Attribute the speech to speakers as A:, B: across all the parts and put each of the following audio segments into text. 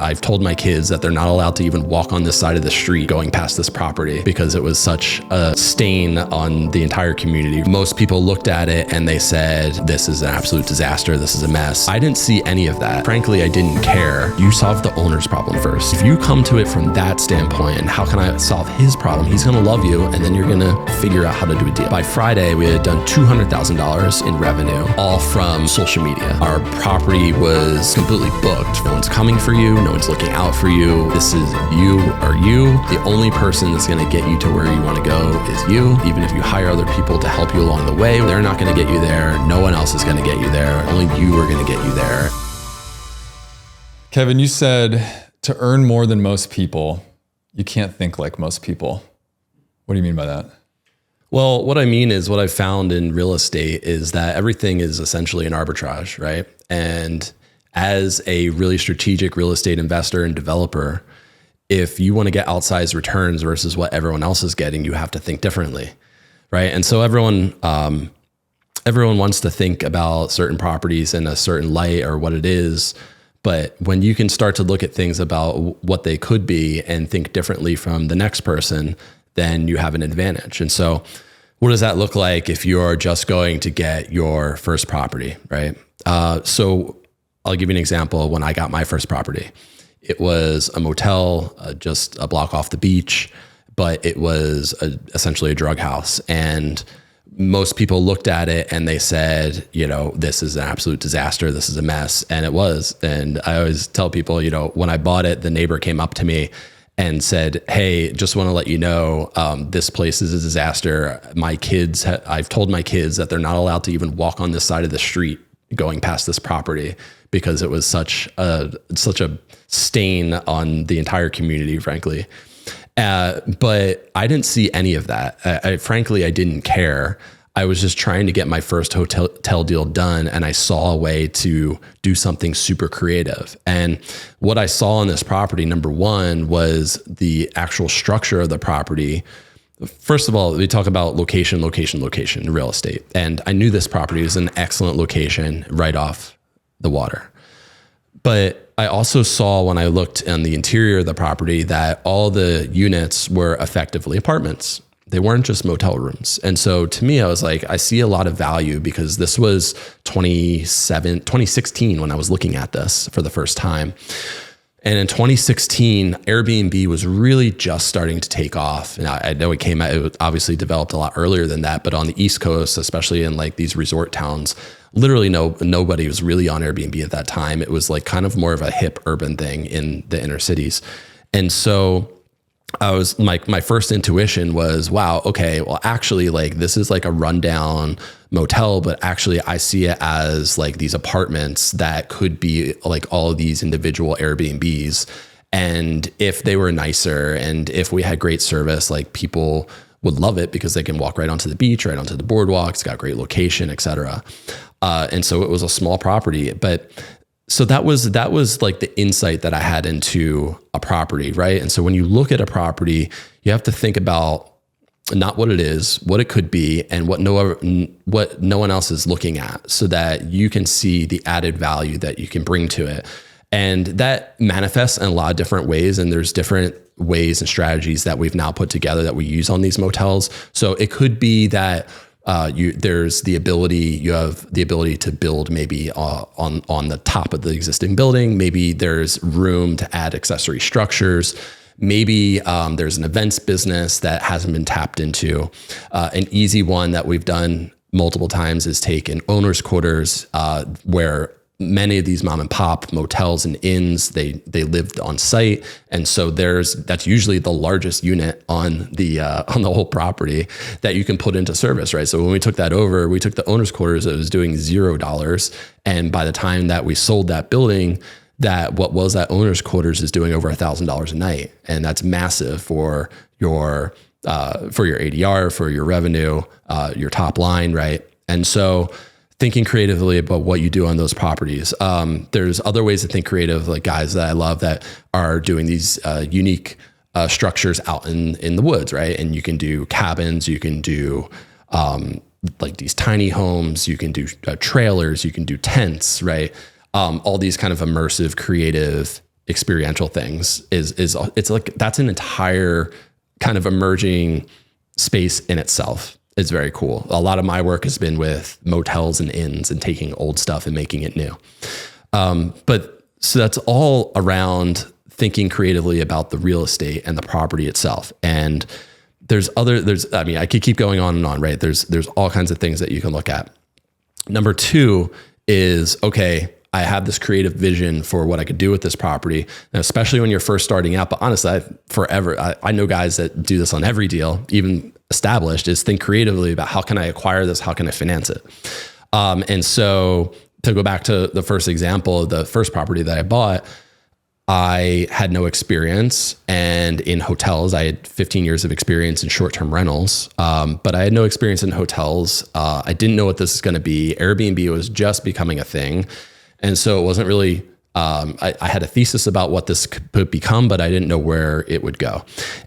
A: I've told my kids that they're not allowed to even walk on this side of the street going past this property because it was such a stain on the entire community. Most people looked at it and they said, this is an absolute disaster. This is a mess. I didn't see any of that. Frankly, I didn't care. You solve the owner's problem first. If you come to it from that standpoint, and how can I solve his problem? He's going to love you, and then you're going to figure out how to do a deal. By Friday, we had done $200,000 in revenue, all from social media. Our property was completely booked. No one's coming for you. No one's looking out for you. This is you or you. The only person that's going to get you to where you want to go is you. Even if you hire other people to help you along the way, they're not going to get you there. No one else is going to get you there. Only you are going to get you there.
B: Kevin, you said to earn more than most people, you can't think like most people. What do you mean by that?
A: Well, what I mean is what I've found in real estate is that everything is essentially an arbitrage, right? And as a really strategic real estate investor and developer, if you want to get outsized returns versus what everyone else is getting, you have to think differently, right? And so everyone wants to think about certain properties in a certain light or what it is. But when you can start to look at things about what they could be and think differently from the next person, then you have an advantage. And so what does that look like if you're just going to get your first property, right? So I'll give you an example. When I got my first property, it was a motel, just a block off the beach, but it was essentially a drug house. And most people looked at it and they said, this is an absolute disaster. This is a mess. And it was. And I always tell people, when I bought it, the neighbor came up to me and said, hey, just want to let you know, this place is a disaster. I've told my kids that they're not allowed to even walk on this side of the street going past this property because it was such a stain on the entire community, frankly. But I didn't see any of that. Frankly, I didn't care. I was just trying to get my first hotel deal done, and I saw a way to do something super creative. And what I saw on this property, number one, was the actual structure of the property. First of all, we talk about location in real estate. And I knew this property was an excellent location right off the water. But I also saw when I looked on the interior of the property that all the units were effectively apartments. They weren't just motel rooms. And so to me, I was like, I see a lot of value because this was 2016 when I was looking at this for the first time. And in 2016, Airbnb was really just starting to take off. And I know it obviously developed a lot earlier than that, but on the East Coast, especially in like these resort towns, literally nobody was really on Airbnb at that time. It was like kind of more of a hip urban thing in the inner cities. And so I was my first intuition was, wow, okay, well, actually, like this is like a rundown motel, but actually I see it as like these apartments that could be like all of these individual Airbnbs. And if they were nicer and if we had great service, like people would love it because they can walk right onto the beach, right onto the boardwalk. It's got great location, et cetera. And so it was a small property, but so that was like the insight that I had into a property, right? And so when you look at a property, you have to think about not what it is, what it could be, and what no one else is looking at, so that you can see the added value that you can bring to it. And that manifests in a lot of different ways. And there's different ways and strategies that we've now put together that we use on these motels. So it could be that you have the ability to build maybe on the top of the existing building. Maybe there's room to add accessory structures. Maybe there's an events business that hasn't been tapped into. An easy one that we've done multiple times is take an owner's quarters where many of these mom and pop motels and inns, they lived on site. And so that's usually the largest unit on the whole property that you can put into service, right? So when we took that over, we took the owner's quarters, it was doing $0. And by the time that we sold that building, that owner's quarters is doing over $1,000 a night. And that's massive for your ADR, for your revenue, your top line, right? And so thinking creatively about what you do on those properties. There's other ways to think creative, like guys that I love that are doing these unique structures out in the woods, right? And you can do cabins, you can do like these tiny homes, you can do trailers, you can do tents, right? All these kind of immersive, creative experiential things is it's like, that's an entire kind of emerging space in itself. It's very cool. A lot of my work has been with motels and inns and taking old stuff and making it new. But so that's all around thinking creatively about the real estate and the property itself. And I mean, I could keep going on and on, right? There's all kinds of things that you can look at. Number two is, okay, I have this creative vision for what I could do with this property, and especially when you're first starting out. But honestly, I know guys that do this on every deal, even established, is think creatively about how can I acquire this? How can I finance it? And so to go back to the first example, the first property that I bought, I had no experience, and in hotels, I had 15 years of experience in short-term rentals, but I had no experience in hotels. I didn't know what this is going to be. Airbnb was just becoming a thing. And so it wasn't really, I had a thesis about what this could become, but I didn't know where it would go.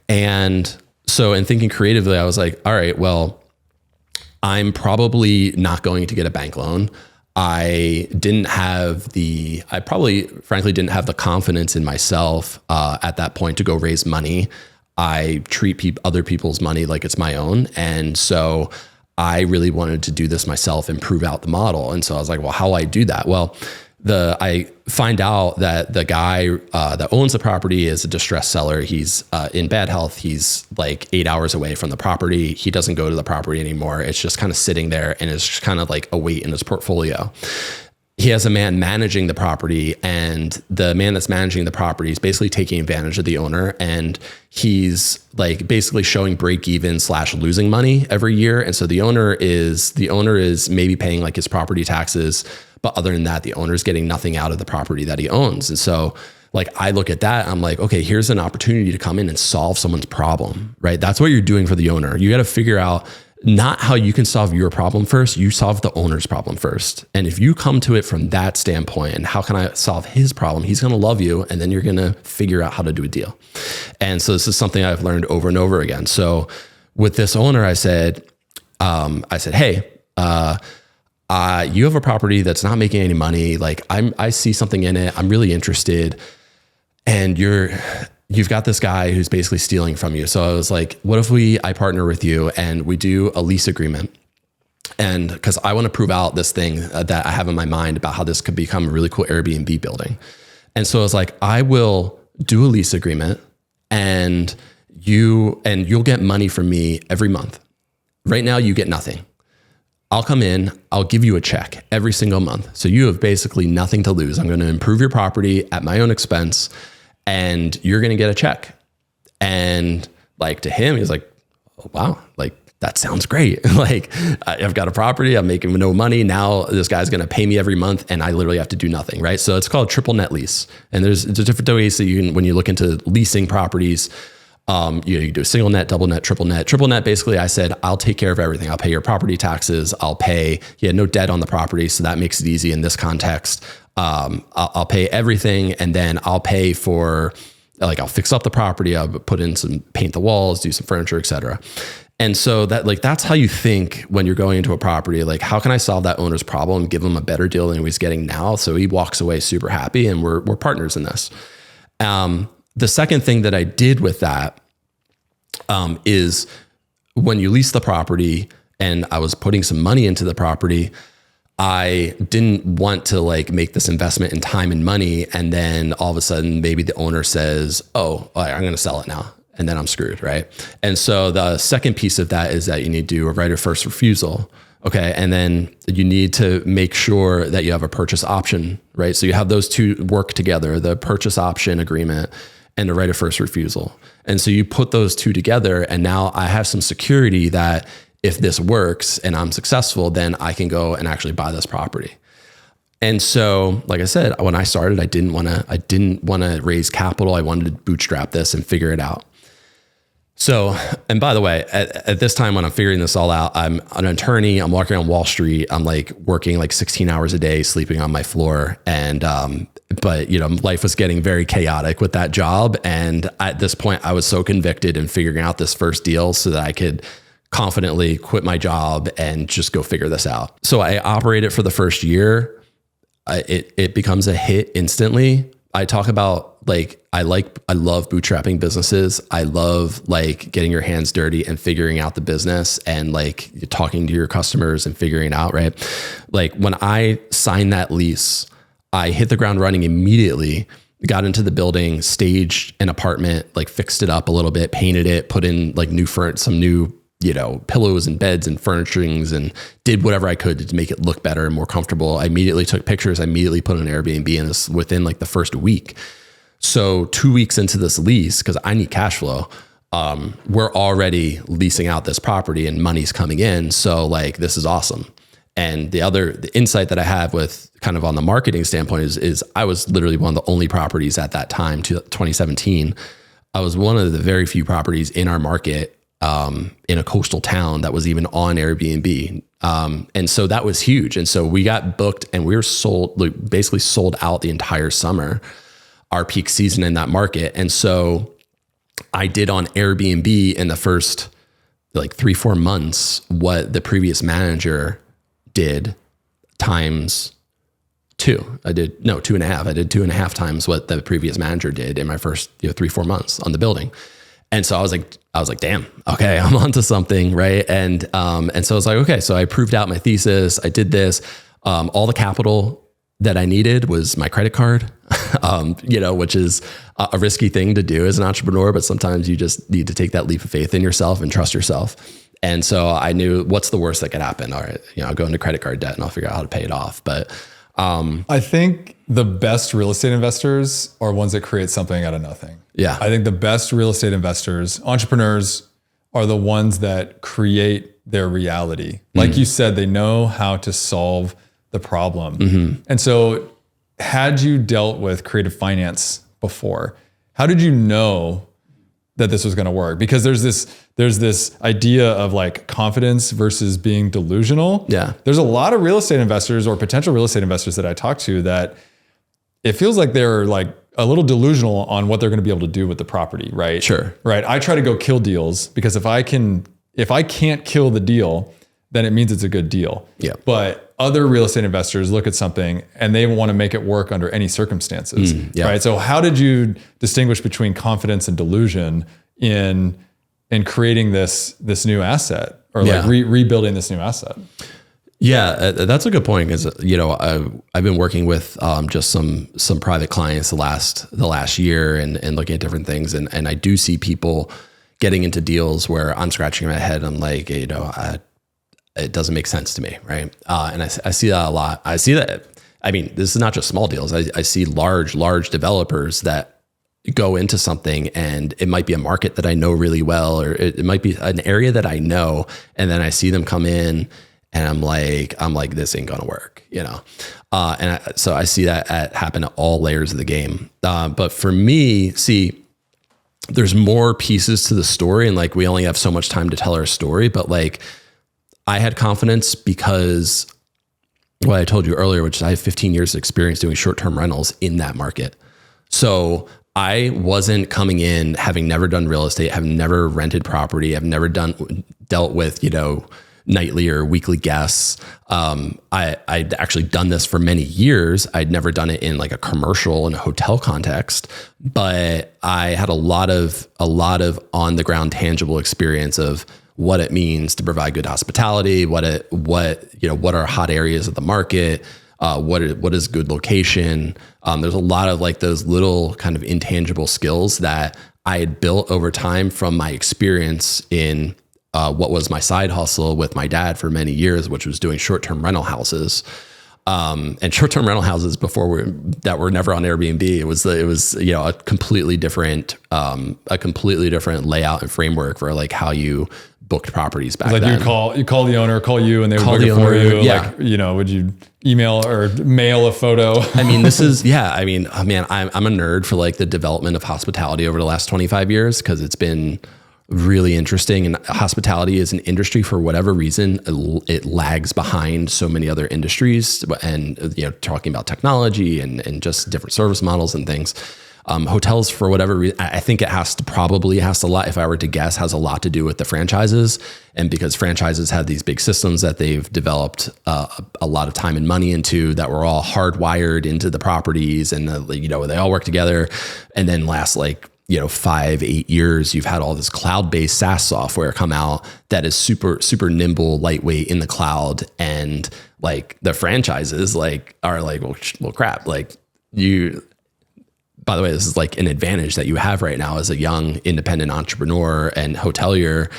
A: And so in thinking creatively, I was like, all right, well, I'm probably not going to get a bank loan. I probably frankly didn't have the confidence in myself at that point to go raise money. I treat other people's money like it's my own. And so I really wanted to do this myself and prove out the model. And so I was like, well, how do I do that? Well, I find out that the guy that owns the property is a distressed seller. He's in bad health. He's like 8 hours away from the property. He doesn't go to the property anymore. It's just kind of sitting there, and it's just kind of like a weight in his portfolio. He has a man managing the property, and the man that's managing the property is basically taking advantage of the owner, and he's like basically showing break even / losing money every year. And so the owner is maybe paying like his property taxes, but other than that, the owner's getting nothing out of the property that he owns. And so like, I look at that, I'm like, okay, here's an opportunity to come in and solve someone's problem, right? That's what you're doing for the owner. You got to figure out not how you can solve your problem first, you solve the owner's problem first. And if you come to it from that standpoint, and how can I solve his problem, he's going to love you. And then you're going to figure out how to do a deal. And so this is something I've learned over and over again. So with this owner, I said, hey, you have a property that's not making any money. Like I see something in it. I'm really interested. And you've got this guy who's basically stealing from you. So I was like, what if I partner with you and we do a lease agreement? And because I want to prove out this thing that I have in my mind about how this could become a really cool Airbnb building. And so I was like, I will do a lease agreement, and you'll get money from me every month. Right now you get nothing. I'll come in, I'll give you a check every single month. So you have basically nothing to lose. I'm going to improve your property at my own expense, and you're going to get a check. And like to him, he's like, oh, wow, like that sounds great. Like I've got a property, I'm making no money. Now this guy's going to pay me every month, and I literally have to do nothing, right? So it's called triple net lease. And there's different ways that you can, when you look into leasing properties, you do a single net, double net, triple net. Triple net, basically, I said, I'll take care of everything. I'll pay your property taxes. He had no debt on the property, so that makes it easy in this context. I'll pay everything, and then I'll pay for, like, I'll fix up the property. I'll paint the walls, do some furniture, etc. And so that's how you think when you're going into a property. Like, how can I solve that owner's problem, give him a better deal than he's getting now, so he walks away super happy, and we're partners in this. The second thing that I did with that is when you lease the property and I was putting some money into the property, I didn't want to like make this investment in time and money, and then all of a sudden maybe the owner says, oh, I'm going to sell it now, and then I'm screwed, right? And so the second piece of that is that you need to do a right of first refusal. Okay. And then you need to make sure that you have a purchase option, right? So you have those two work together, the purchase option agreement and the right of first refusal. And so you put those two together, and now I have some security that if this works and I'm successful, then I can go and actually buy this property. And so, like I said, when I started, I didn't want to raise capital. I wanted to bootstrap this and figure it out. So, and by the way, at this time when I'm figuring this all out, I'm an attorney. I'm walking on Wall Street. I'm like working like 16 hours a day, sleeping on my floor. And, but you know, life was getting very chaotic with that job. And at this point I was so convicted in figuring out this first deal so that I could confidently quit my job and just go figure this out. So I operate it for the first year. It becomes a hit instantly. I talk about I love bootstrapping businesses. I love like getting your hands dirty and figuring out the business and like talking to your customers and figuring it out, right? Like when I signed that lease, I hit the ground running immediately, got into the building, staged an apartment, like fixed it up a little bit, painted it, put in like some new, pillows and beds and furnishings, and did whatever I could to make it look better and more comfortable. I immediately took pictures. I immediately put an Airbnb in this within like the first week. So 2 weeks into this lease, because I need cash flow, we're already leasing out this property and money's coming in. So like, this is awesome. And the insight that I have with kind of on the marketing standpoint is I was literally one of the only properties at that time, 2017. I was one of the very few properties in our market in a coastal town that was even on Airbnb. And so that was huge. And so we got booked and we were basically sold out the entire summer, our peak season in that market. And so I did on Airbnb in the first like 3-4 months what the previous manager did times 2. 2.5. I did 2.5 times what the previous manager did in my first 3-4 months on the building. And so I was like, damn, okay, I'm onto something, right? And so I was like, okay, so I proved out my thesis. I did this. All the capital that I needed was my credit card, which is a risky thing to do as an entrepreneur, but sometimes you just need to take that leap of faith in yourself and trust yourself. And so I knew what's the worst that could happen. All right, I'll go into credit card debt and I'll figure out how to pay it off. But
B: I think the best real estate investors are ones that create something out of nothing.
A: Yeah.
B: I think the best real estate investors, entrepreneurs, are the ones that create their reality. Like you said, they know how to solve the problem. Mm-hmm. And so had you dealt with creative finance before, how did you know that this was going to work? Because there's this idea of like confidence versus being delusional.
A: Yeah.
B: There's a lot of real estate investors or potential real estate investors that I talk to that it feels like they're like a little delusional on what they're going to be able to do with the property, right?
A: Sure.
B: Right. I try to go kill deals because if I can't kill the deal, then it means it's a good deal.
A: Yeah.
B: But other real estate investors look at something and they want to make it work under any circumstances.
A: Yeah.
B: Right. So how did you distinguish between confidence and delusion in creating this new asset or like rebuilding this new asset?
A: Yeah, that's a good point because I've been working with just some private clients the last year and looking at different things and I do see people getting into deals where I'm scratching my head. I'm like, it doesn't make sense to me, right? And I see that a lot. I see that. I mean, this is not just small deals. I see large developers that go into something and it might be a market that I know really well, or it might be an area that I know, and then I see them come in. And I'm like, this ain't gonna work, so I see that happen at all layers of the game. But for me, see, there's more pieces to the story, and like we only have so much time to tell our story. But like, I had confidence because what I told you earlier, which is I have 15 years of experience doing short-term rentals in that market. So I wasn't coming in having never done real estate, have never rented property, have never dealt with nightly or weekly guests. I'd actually done this for many years. I'd never done it in like a commercial and a hotel context, but I had a lot of on the ground tangible experience of what it means to provide good hospitality, what are hot areas of the market, what is good location. There's a lot of like those little kind of intangible skills that I had built over time from my experience in what was my side hustle with my dad for many years, which was doing short-term rental houses. And short-term rental houses that were never on Airbnb. It was a completely different layout and framework for like how you booked properties back then.
B: You call the owner, call you, and they would book it for you.
A: Yeah.
B: Like, would you email or mail a photo?
A: I mean, this is, I mean, man, I'm a nerd for like the development of hospitality over the last 25 years because it's been really interesting. And hospitality is an industry, for whatever reason, it lags behind so many other industries and, talking about technology and just different service models and things. Hotels, for whatever reason, I think it has a lot, if I were to guess, has a lot to do with the franchises. And because franchises have these big systems that they've developed a lot of time and money into, that were all hardwired into the properties, and they all work together. And then last 5-8 years, you've had all this cloud-based SaaS software come out that is super, super nimble, lightweight in the cloud. And the franchises are well, crap. By the way, this is an advantage that you have right now as a young independent entrepreneur and hotelier,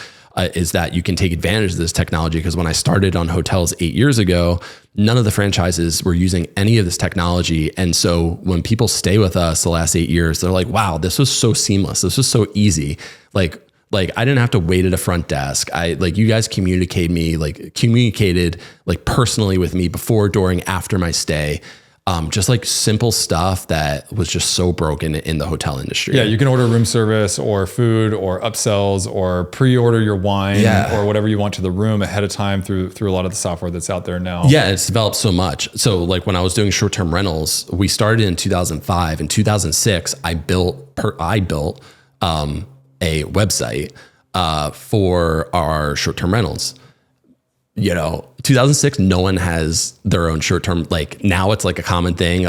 A: is that you can take advantage of this technology. Because when I started on hotels 8 years ago, none of the franchises were using any of this technology. And so when people stay with us the last 8 years, they're like, wow, this was so seamless. This was so easy. I didn't have to wait at a front desk. You guys communicated personally with me before, during, after my stay. Just simple stuff that was just so broken in the hotel industry.
B: Yeah, you can order room service or food or upsells or pre-order your wine or whatever you want to the room ahead of time through a lot of the software that's out there now.
A: Yeah, it's developed so much. So when I was doing short-term rentals, we started in 2005. In 2006, I built a website for our short-term rentals. 2006, no one has their own short-term, now it's a common thing,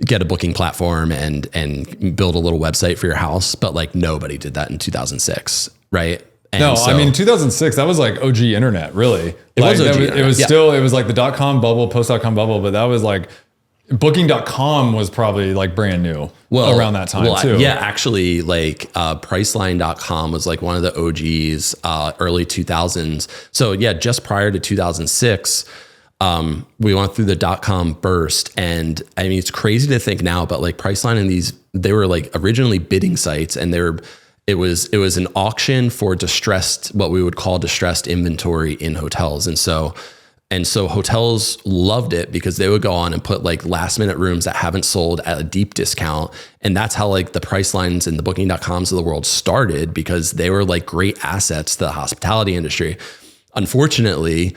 A: get a booking platform and build a little website for your house. But nobody did that in 2006. Right. And
B: no, I mean, 2006, that was OG internet, really.
A: It was OG internet.
B: It was the .com bubble, post.com bubble, but that was Booking.com was probably brand new around that time too.
A: Yeah, actually Priceline.com was one of the OGs, early 2000s. So yeah, just prior to 2006, we went through the .com burst. And I mean, it's crazy to think now, but Priceline and they were originally bidding sites, and it was an auction for what we would call distressed inventory in hotels. And so hotels loved it because they would go on and put last minute rooms that haven't sold at a deep discount. And that's how the Pricelines and the Booking.coms of the world started, because they were great assets to the hospitality industry. Unfortunately,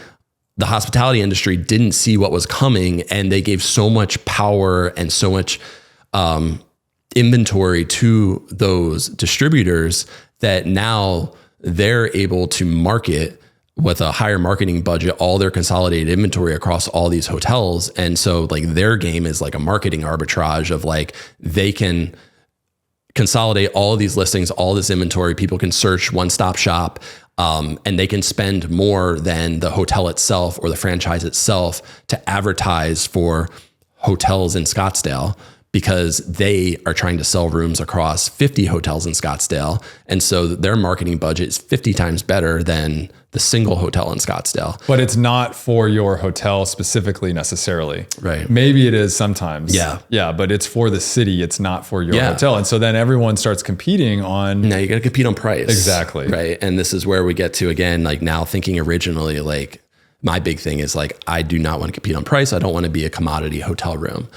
A: the hospitality industry didn't see what was coming, and they gave so much power and so much inventory to those distributors that now they're able to market with a higher marketing budget all their consolidated inventory across all these hotels. And so their game is a marketing arbitrage of they can consolidate all of these listings, all this inventory. People can search, one-stop shop, and they can spend more than the hotel itself or the franchise itself to advertise for hotels in Scottsdale, because they are trying to sell rooms across 50 hotels in Scottsdale. And so their marketing budget is 50 times better than the single hotel in Scottsdale.
B: But it's not for your hotel specifically necessarily.
A: Right.
B: Maybe it is sometimes.
A: Yeah.
B: Yeah, but it's for the city. It's not for your hotel. And so then everyone starts competing on...
A: Now you got to compete on price.
B: Exactly.
A: Right. And this is where we get to, again, now thinking originally, my big thing is I do not want to compete on price. I don't want to be a commodity hotel room.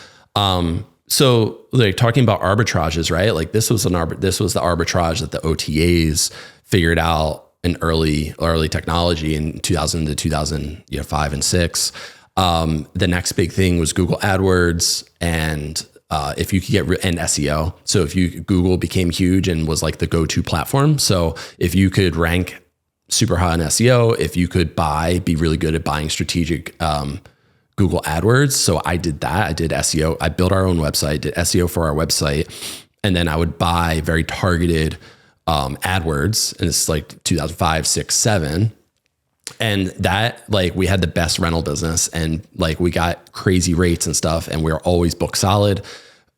A: So talking about arbitrages, right? This was the arbitrage that the OTAs figured out in early technology in 2000 to 2005 and 6. The next big thing was Google AdWords, and if you could and SEO. So Google became huge and was the go-to platform. So if you could rank super high on SEO, if you could be really good at buying strategic Google AdWords. So I did that. I did SEO. I built our own website, did SEO for our website. And then I would buy very targeted AdWords. And it's 2005, 6, 7. And that we had the best rental business, and we got crazy rates and stuff. And we were always book solid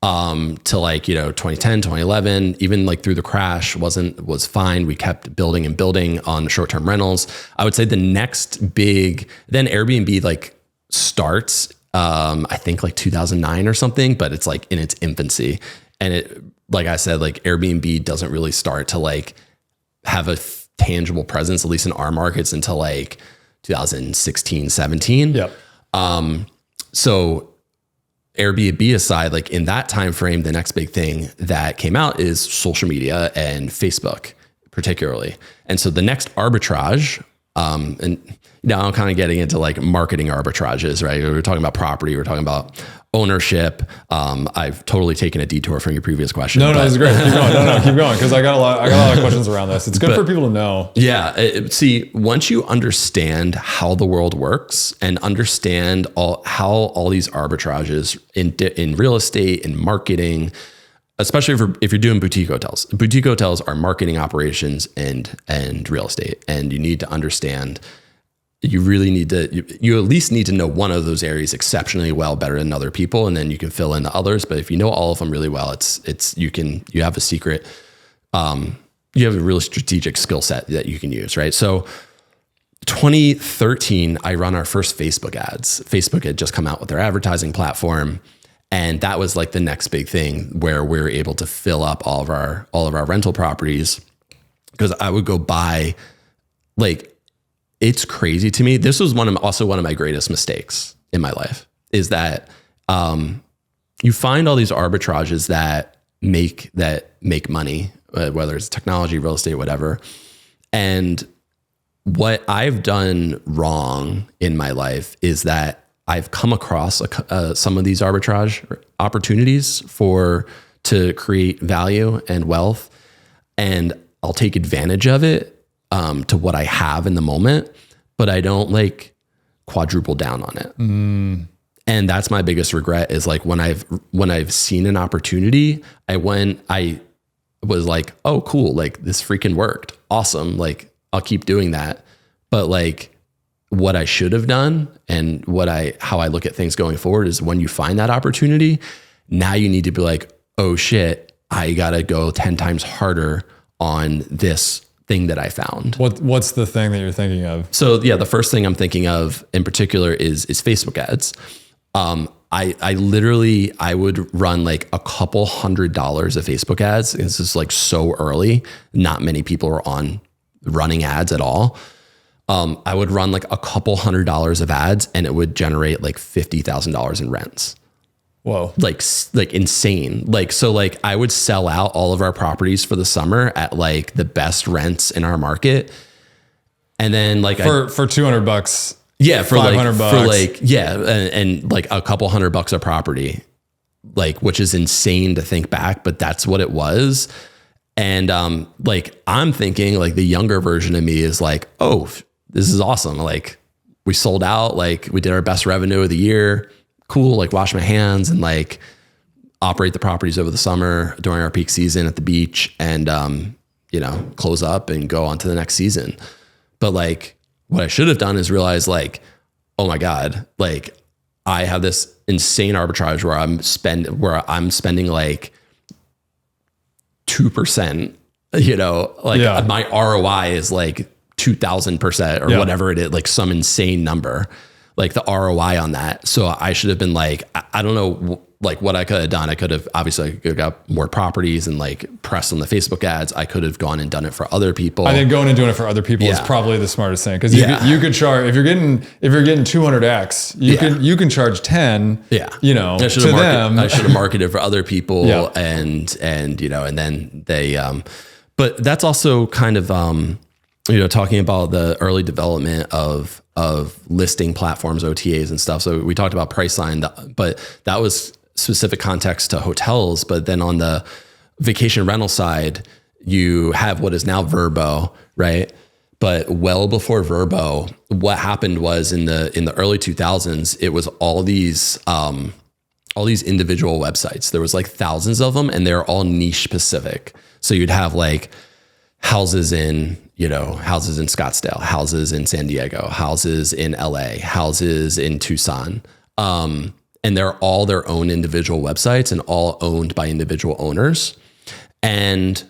A: till 2010, 2011, even through the crash was fine. We kept building and building on short-term rentals. I would say the next big, then Airbnb starts, I think 2009 or something, but it's in its infancy. And it, I said, Airbnb doesn't really start to have a tangible presence, at least in our markets, until 2016, 17.
B: Yep.
A: So Airbnb aside, in that time frame, the next big thing that came out is social media and Facebook particularly. And so the next arbitrage And now I'm kind of getting into like marketing arbitrages, right? We're talking about property. We're talking about ownership. I've totally taken a detour from your previous question.
B: No, it's great. Keep going. Keep going. Cause I got a lot of questions around this. It's good for people to know.
A: Yeah. See, once you understand how the world works and understand how all these arbitrages in real estate and marketing, especially if you're doing boutique hotels are marketing operations and real estate. And you need to understand, you really need to, you at least need to know one of those areas exceptionally well, better than other people. And then you can fill in the others. But if you know all of them really well, you have a secret, you have a really strategic skill set that you can use, right? So 2013, I run our first Facebook ads. Facebook had just come out with their advertising platform. And that was like the next big thing where we were able to fill up all of our rental properties, because I would go buy, like, it's crazy to me. This was also one of my greatest mistakes in my life, is that you find all these arbitrages that make money, whether it's technology, real estate, whatever. And what I've done wrong in my life is that I've come across some of these arbitrage opportunities to create value and wealth, and I'll take advantage of it to what I have in the moment, but I don't like quadruple down on it. And that's my biggest regret, is like when I've seen an opportunity, I was like, oh, cool. Like, this freaking worked. Awesome. Like, I'll keep doing that. But like, what I should have done and how I look at things going forward is, when you find that opportunity, now you need to be like, oh shit, I got to go 10 times harder on this thing that I found.
B: What's the thing that you're thinking of?
A: So yeah, the first thing I'm thinking of in particular is Facebook ads. I would run like a couple $100 of Facebook ads. This is like so early. Not many people are on running ads at all. I would run like a couple $100 of ads, and it would generate like $50,000 in rents.
B: Whoa.
A: Like insane. Like, so like I would sell out all of our properties for the summer at like the best rents in our market. And then like
B: for $200.
A: Yeah. For
B: $500.
A: For like, yeah. And like a couple $100 a property, like, which is insane to think back, but that's what it was. And like, I'm thinking like the younger version of me is like, oh, this is awesome. Like, we sold out, like we did our best revenue of the year. Cool. Like, wash my hands and like operate the properties over the summer during our peak season at the beach, and, close up and go on to the next season. But like, what I should have done is realize like, oh my God, like I have this insane arbitrage where I'm spending like 2%, my ROI is like 2,000% or whatever it is, like some insane number, like the ROI on that. So I should have been like, I don't know, like what I could have done. I could have obviously got more properties and like pressed on the Facebook ads. I could have gone and done it for other people.
B: I think going and doing it for other people is probably the smartest thing. Cause you could charge, if you're getting 200X, you can charge 10,
A: I should have marketed for other people and then they, but that's also kind of, talking about the early development of listing platforms, OTAs and stuff. So we talked about Priceline, but that was specific context to hotels. But then on the vacation rental side, you have what is now Vrbo, right? But well before Vrbo, what happened was in the early 2000s, it was all these individual websites. There was like thousands of them, and they're all niche specific. So you'd have like houses in Scottsdale, houses in San Diego, houses in LA, houses in Tucson. And they're all their own individual websites and all owned by individual owners. And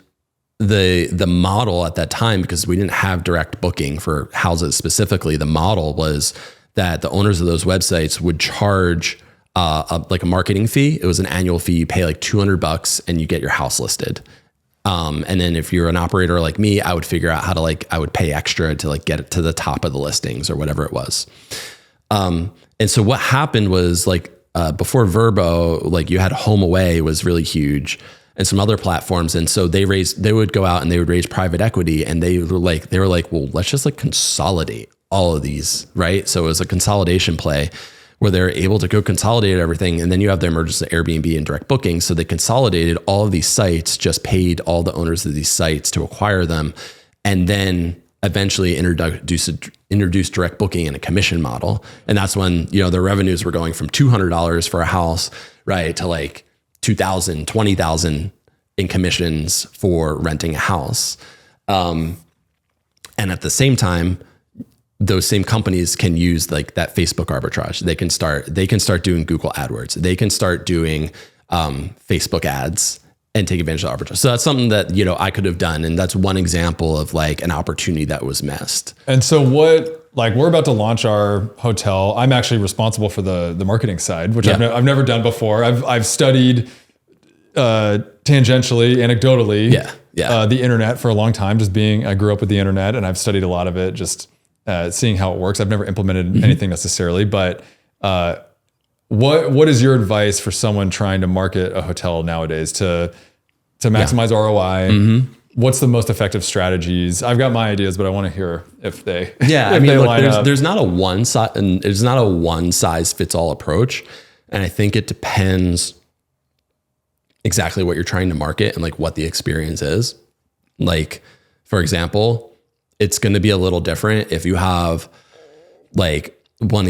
A: the model at that time, because we didn't have direct booking for houses specifically, the model was that the owners of those websites would charge like a marketing fee. It was an annual fee. You pay like $200 and you get your house listed. And then if you're an operator like me, I would figure out how to I would pay extra to like get it to the top of the listings or whatever it was. And so what happened was like, before Vrbo, like you had HomeAway was really huge. and some other platforms. And so they would go out and they would raise private equity, and they were like, well, let's just like consolidate all of these, right? So it was a consolidation play where they're able to go consolidate everything. And then you have the emergence of Airbnb and direct booking. So they consolidated all of these sites, just paid all the owners of these sites to acquire them, and then eventually introduced direct booking in a commission model. And that's when, their revenues were going from $200 for a house, right, to like $2,000, $20,000 in commissions for renting a house. And at the same time, those same companies can use like that Facebook arbitrage. They can start doing Google AdWords. They can start doing Facebook ads and take advantage of arbitrage. So that's something that, I could have done. And that's one example of like an opportunity that was missed.
B: And so we're about to launch our hotel. I'm actually responsible for the marketing side, which I've never done before. I've studied tangentially, anecdotally, the internet for a long time. I grew up with the internet, and I've studied a lot of it, just seeing how it works. I've never implemented anything necessarily, but what is your advice for someone trying to market a hotel nowadays to maximize ROI? What's the most effective strategies? I've got my ideas, but I want to hear if they
A: there's not a one size, and there's not a one size fits all approach. And I think it depends exactly what you're trying to market and like what the experience is. Like, for example, it's going to be a little different if you have like one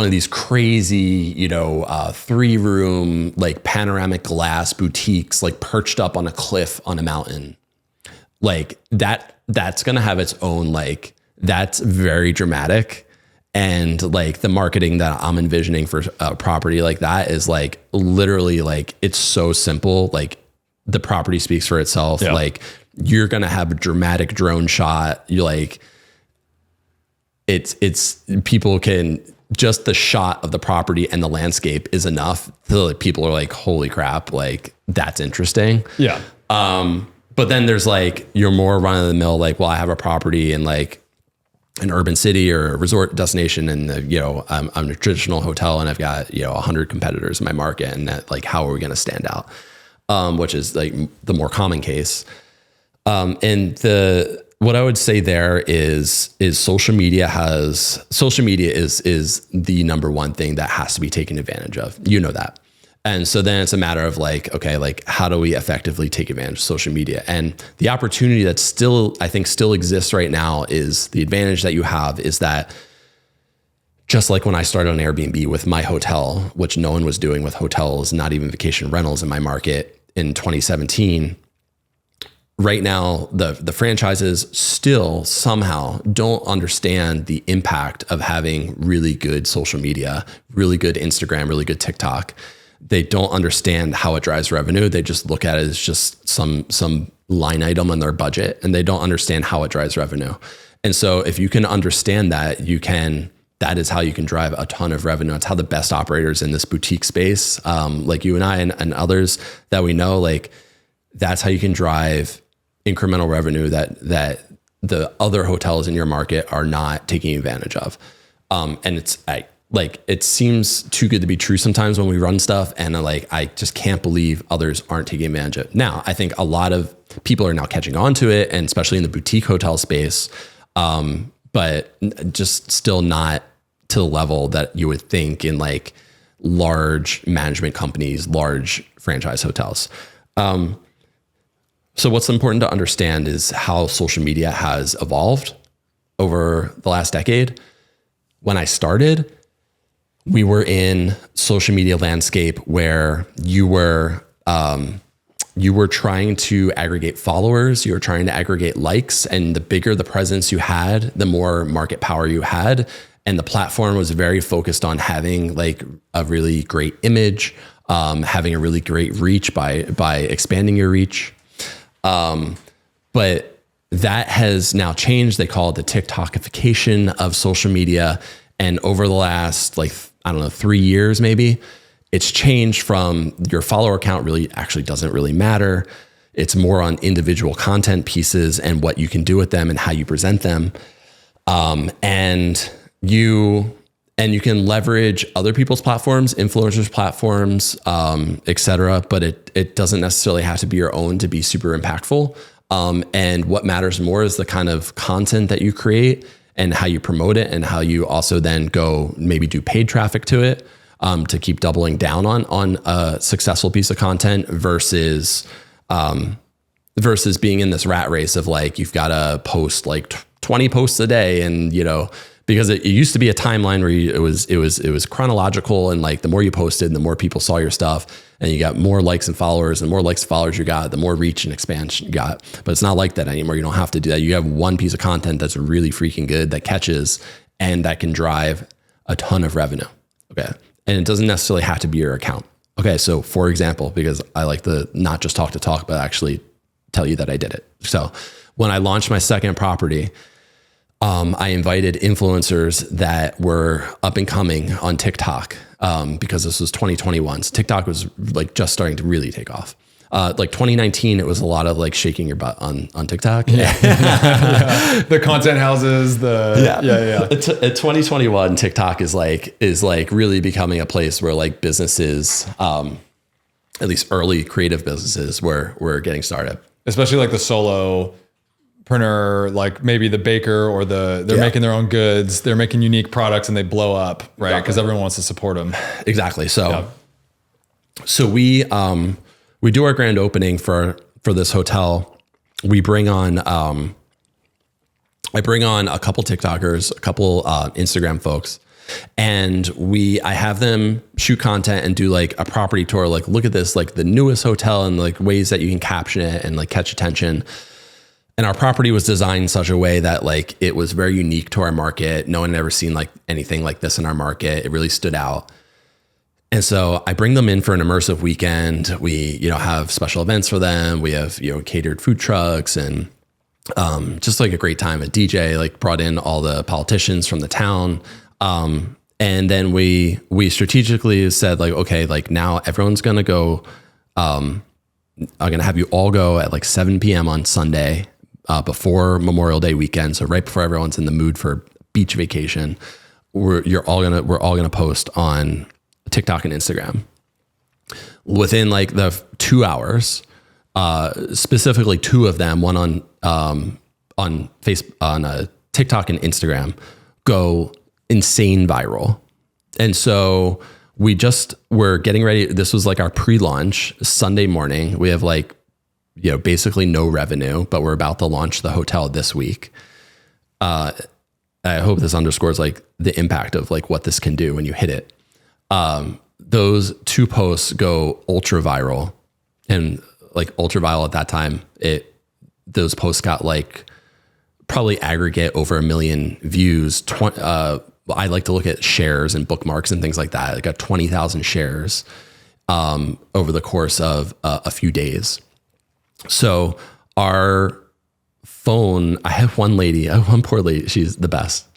A: of these crazy, 3-room, like panoramic glass boutiques, like perched up on a cliff on a mountain. Like that's going to have its own, like, that's very dramatic. And like the marketing that I'm envisioning for a property like that is like literally like, it's so simple. Like the property speaks for itself. Yeah. Like you're going to have a dramatic drone shot. You like, it's people can, just the shot of the property and the landscape is enough till like, people are like, holy crap, like that's interesting.
B: Yeah.
A: But then there's like, you're more run of the mill, like, well, I have a property in like an urban city or a resort destination, and I'm a traditional hotel, and I've got 100 competitors in my market, and that, like, how are we going to stand out? Which is like the more common case. What I would say there is social media is the number one thing that has to be taken advantage of. That. And so then it's a matter of like, okay, like how do we effectively take advantage of social media? And the opportunity that I think still exists right now is the advantage that you have is that just like when I started on Airbnb with my hotel, which no one was doing with hotels, not even vacation rentals in my market in 2017, right now, the franchises still somehow don't understand the impact of having really good social media, really good Instagram, really good TikTok. They don't understand how it drives revenue. They just look at it as just some line item on their budget, and they don't understand how it drives revenue. And so if you can understand that, that is how you can drive a ton of revenue. It's how the best operators in this boutique space, like you and I and others that we know, like that's how you can drive incremental revenue that the other hotels in your market are not taking advantage of. And it seems too good to be true sometimes when we run stuff, and I just can't believe others aren't taking advantage of it. Now, I think a lot of people are now catching on to it, and especially in the boutique hotel space, but just still not to the level that you would think in like large management companies, large franchise hotels. So what's important to understand is how social media has evolved over the last decade. When I started, we were in social media landscape where you were trying to aggregate followers, you were trying to aggregate likes, and the bigger the presence you had, the more market power you had. And the platform was very focused on having like a really great image, having a really great reach by expanding your reach. But that has now changed. They call it the TikTokification of social media. And over the last, 3 years, maybe, it's changed from your follower count really actually doesn't really matter. It's more on individual content pieces and what you can do with them and how you present them. And And you can leverage other people's platforms, influencers' platforms, et cetera, but it doesn't necessarily have to be your own to be super impactful. And what matters more is the kind of content that you create and how you promote it, and how you also then go maybe do paid traffic to it, to keep doubling down on a successful piece of content versus being in this rat race of like, you've got to post like 20 posts a day. And, because it used to be a timeline where it was chronological, and like the more you posted, the more people saw your stuff, and you got more likes and followers, and the more likes and followers you got, the more reach and expansion you got. But it's not like that anymore. You don't have to do that. You have one piece of content that's really freaking good that catches and that can drive a ton of revenue. Okay. And it doesn't necessarily have to be your account. Okay. So for example, because I like to not just talk, but actually tell you that I did it. So when I launched my second property, I invited influencers that were up and coming on TikTok, because this was 2021. So TikTok was like just starting to really take off. Like 2019, it was a lot of like shaking your butt on TikTok.
B: Yeah. The content houses,
A: At 2021, TikTok is like really becoming a place where like businesses, at least early creative businesses, were getting started.
B: Especially like the solopreneur, like maybe the baker, or they're making their own goods, they're making unique products, and they blow up, right? Because everyone wants to support them.
A: Exactly. So we do our grand opening for this hotel. We bring on, I bring on a couple TikTokers, a couple Instagram folks, and I have them shoot content and do like a property tour. Like, look at this, like the newest hotel, and like ways that you can caption it and like catch attention. And our property was designed in such a way that like it was very unique to our market. No one had ever seen like anything like this in our market. It really stood out. And so I bring them in for an immersive weekend. We, have special events for them. We have, catered food trucks, and just like a great time. A DJ like brought in all the politicians from the town. And then we strategically said like, okay, like now everyone's going to go, I'm going to have you all go at like 7 p.m. on Sunday, before Memorial Day weekend. So right before everyone's in the mood for beach vacation, we're all gonna post on TikTok and Instagram. Within like the 2 hours, specifically two of them, one on TikTok and Instagram, go insane viral. And so we're getting ready. This was like our pre-launch Sunday morning. We have like, basically no revenue, but we're about to launch the hotel this week. I hope this underscores like the impact of like what this can do when you hit it. Those two posts go ultra viral, and like ultra viral at that time, those posts got like probably aggregate over 1 million views. I like to look at shares and bookmarks and things like that. It got 20,000 shares, over the course of a few days. So our phone, I have one poor lady, she's the best.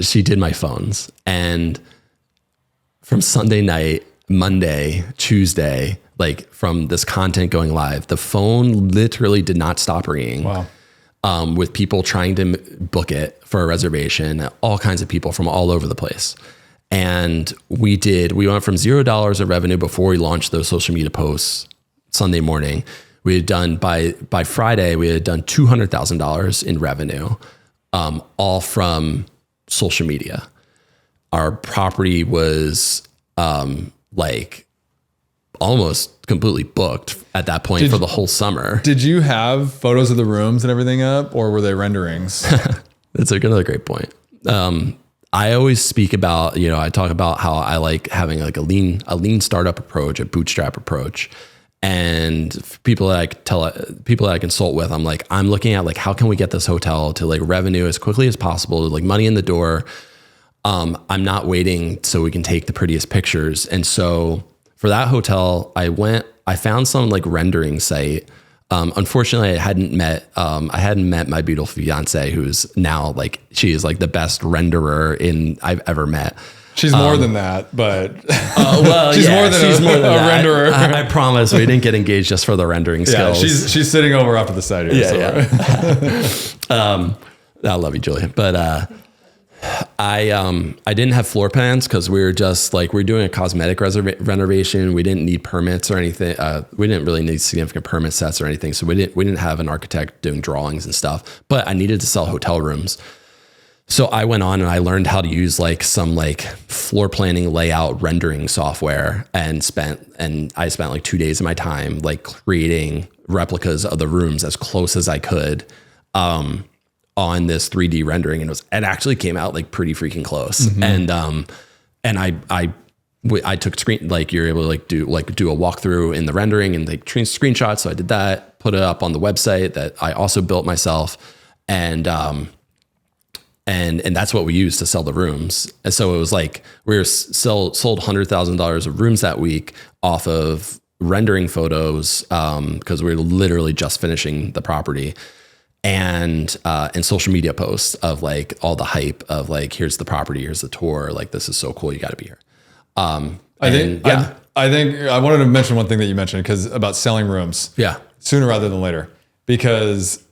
A: She did my phones, and from Sunday night, Monday, Tuesday, like from this content going live, the phone literally did not stop ringing.
B: Wow.
A: With people trying to book it for a reservation, all kinds of people from all over the place. And we went from $0 of revenue before we launched those social media posts Sunday morning. We had done by Friday, we had done $200,000 in revenue, all from social media. Our property was like almost completely booked at that point for the whole summer.
B: Did you have photos of the rooms and everything up, or were they renderings?
A: That's another great point. I always speak about, I talk about how I like having like a lean startup approach, a bootstrap approach. And people that I consult with, I'm like, I'm looking at like, how can we get this hotel to like revenue as quickly as possible, like money in the door. I'm not waiting so we can take the prettiest pictures. And so for that hotel, I found some like rendering site. Unfortunately, I hadn't met my beautiful fiancé, who's now like, she is like the best renderer I've ever met.
B: She's more than that, but
A: she's more than
B: a renderer.
A: I promise we didn't get engaged just for the rendering skills.
B: Yeah, she's sitting over off to the side here.
A: Yeah. I love you, Julia. But I didn't have floor plans because we were just like, we were doing a cosmetic renovation. We didn't need permits or anything. We didn't really need significant permit sets or anything. So we didn't have an architect doing drawings and stuff, but I needed to sell hotel rooms. So I went on and I learned how to use like some like floor planning layout rendering software and I spent like 2 days of my time like creating replicas of the rooms as close as I could on this 3D rendering. And it actually came out like pretty freaking close. Mm-hmm. And I took screen, like you're able to do a walkthrough in the rendering and like screenshots. So I did that, put it up on the website that I also built myself. And that's what we used to sell the rooms. And so it was like we sold $100,000 of rooms that week off of rendering photos because we were literally just finishing the property, and social media posts of like all the hype of like, here's the property, here's the tour, like this is so cool, you got to be here. I think
B: I wanted to mention one thing that you mentioned about selling rooms.
A: Yeah,
B: sooner rather than later, because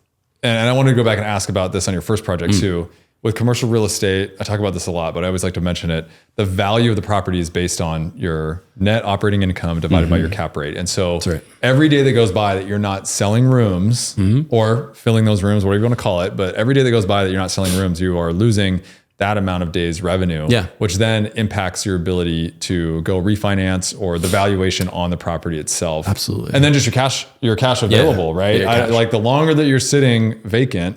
B: and I wanted to go back and ask about this on your first project too. With commercial real estate, I talk about this a lot, but I always like to mention it. The value of the property is based on your net operating income divided by your cap rate. And so every day that goes by that you're not selling rooms or filling those rooms, whatever you want to call it, but every day that goes by that you're not selling rooms, you are losing that amount of days revenue, which then impacts your ability to go refinance or the valuation on the property itself.
A: Absolutely.
B: And then just your cash available, right? Like the longer that you're sitting vacant,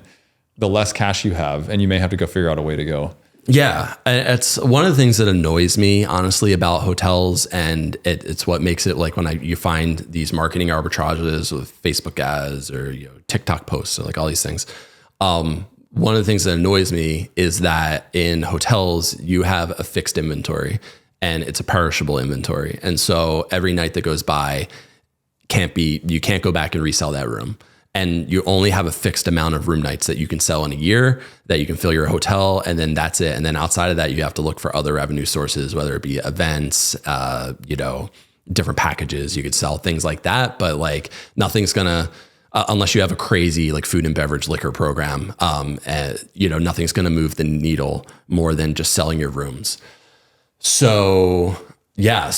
B: the less cash you have, and you may have to go figure out a way to go.
A: Yeah. It's one of the things that annoys me, honestly, about hotels. And it's what makes it like when you find these marketing arbitrages with Facebook ads or TikTok posts or like all these things. One of the things that annoys me is that in hotels, you have a fixed inventory and it's a perishable inventory. And so every night that goes by you can't go back and resell that room. And you only have a fixed amount of room nights that you can sell in a year, that you can fill your hotel, and then that's it. And then outside of that, you have to look for other revenue sources, whether it be events, different packages. You could sell things like that, but like nothing's gonna, unless you have a crazy like food and beverage liquor program, nothing's gonna move the needle more than just selling your rooms. So yeah,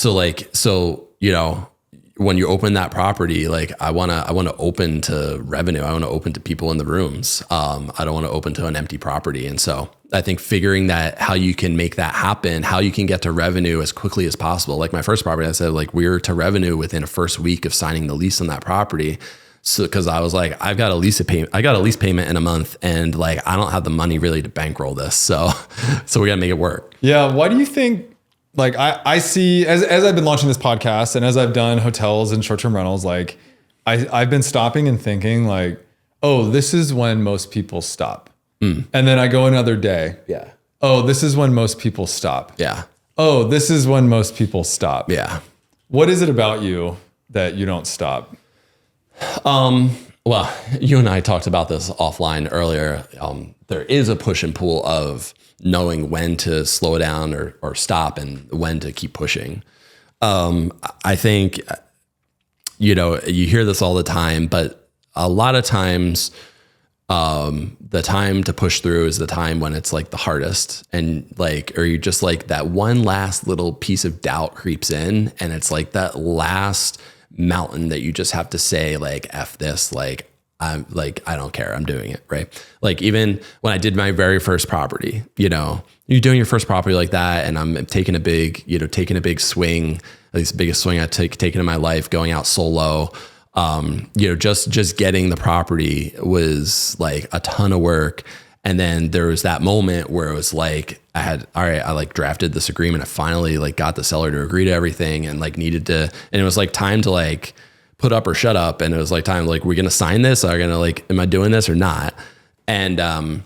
A: when you open that property, like I want to open to revenue. I want to open to people in the rooms. I don't want to open to an empty property. And so I think figuring that how you can make that happen, how you can get to revenue as quickly as possible. Like my first property, I said like we were to revenue within a first week of signing the lease on that property. So, because I was like, I got a lease payment in a month, and like I don't have the money really to bankroll this. So we got to make it work.
B: Yeah. Why do you think? Like I see as I've been launching this podcast and as I've done hotels and short-term rentals, like I've been stopping and thinking like, oh, this is when most people stop. And then I go another day.
A: Yeah.
B: Oh, this is when most people stop.
A: Yeah.
B: Oh, this is when most people stop.
A: Yeah.
B: What is it about you that you don't stop?
A: Well, you and I talked about this offline earlier. There is a push and pull of knowing when to slow down or stop and when to keep pushing. I think, you hear this all the time, but a lot of times, the time to push through is the time when it's like the hardest, and like, or you just like that one last little piece of doubt creeps in, and it's like that last mountain that you just have to say like, F this, like, I'm like, I don't care. I'm doing it. Right. Like even when I did my very first property, you're doing your first property like that. And I'm taking a big swing, at least the biggest swing I've taken in my life, going out solo. Just getting the property was like a ton of work. And then there was that moment where it was like, I like drafted this agreement. I finally like got the seller to agree to everything and like needed to, and it was like time to like put up or shut up. And it was like time, like, we're going to sign this. Are going to like, am I doing this or not? And, I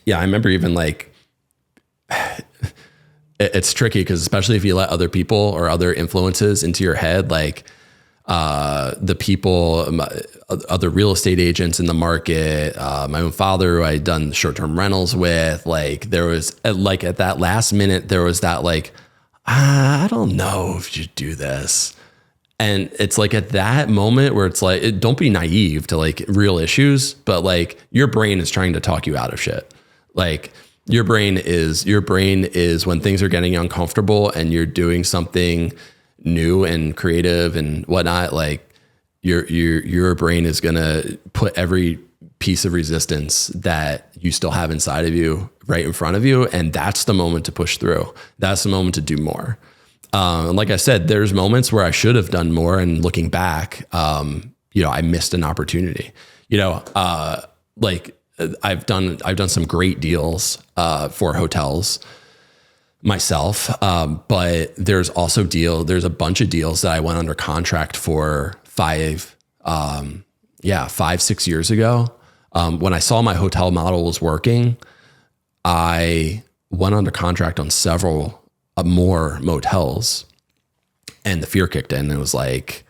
A: remember even like, it's tricky because especially if you let other people or other influences into your head, like, the people, other real estate agents in the market, my own father who I had done short-term rentals with, like there was like at that last minute, there was that like, I don't know if you do this. And it's like at that moment where it's like, don't be naive to like real issues, but like your brain is trying to talk you out of shit. Like Your brain is when things are getting uncomfortable and you're doing something new and creative and whatnot, like your brain is going to put every piece of resistance that you still have inside of you right in front of you. And that's the moment to push through. That's the moment to do more. And like I said, there's moments where I should have done more, and looking back, I missed an opportunity, like I've done some great deals, for hotels myself. But there's also there's a bunch of deals that I went under contract for 5, 6 years ago. When I saw my hotel model was working, I went under contract on several more motels, and the fear kicked in. It was like,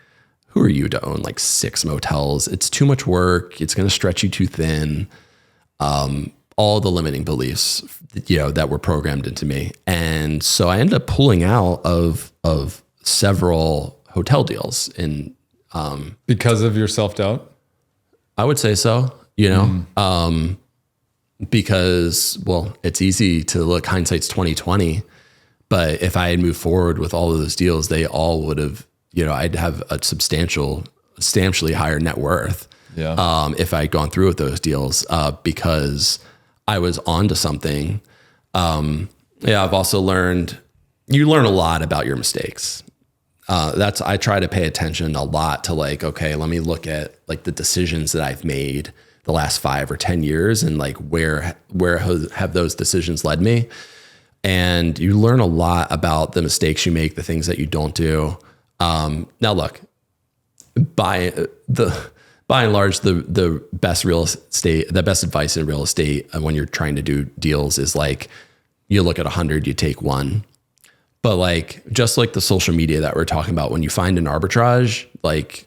A: who are you to own like 6 motels? It's too much work. It's going to stretch you too thin. All the limiting beliefs, that were programmed into me. And so I ended up pulling out of several hotel deals
B: because of your self-doubt.
A: I would say so, because, well, it's easy to look, hindsight's 2020, but if I had moved forward with all of those deals, they all would have, I'd have a substantially higher net worth.
B: Yeah.
A: If I'd gone through with those deals, because I was onto something. I've also you learn a lot about your mistakes. I try to pay attention a lot to like, okay, let me look at like the decisions that I've made the last 5 or 10 years and like where have those decisions led me? And you learn a lot about the mistakes you make, the things that you don't do. Now look, by and large, the best advice in real estate when you're trying to do deals is like, you look at 100, you take 1. But like, just like the social media that we're talking about, when you find an arbitrage, like,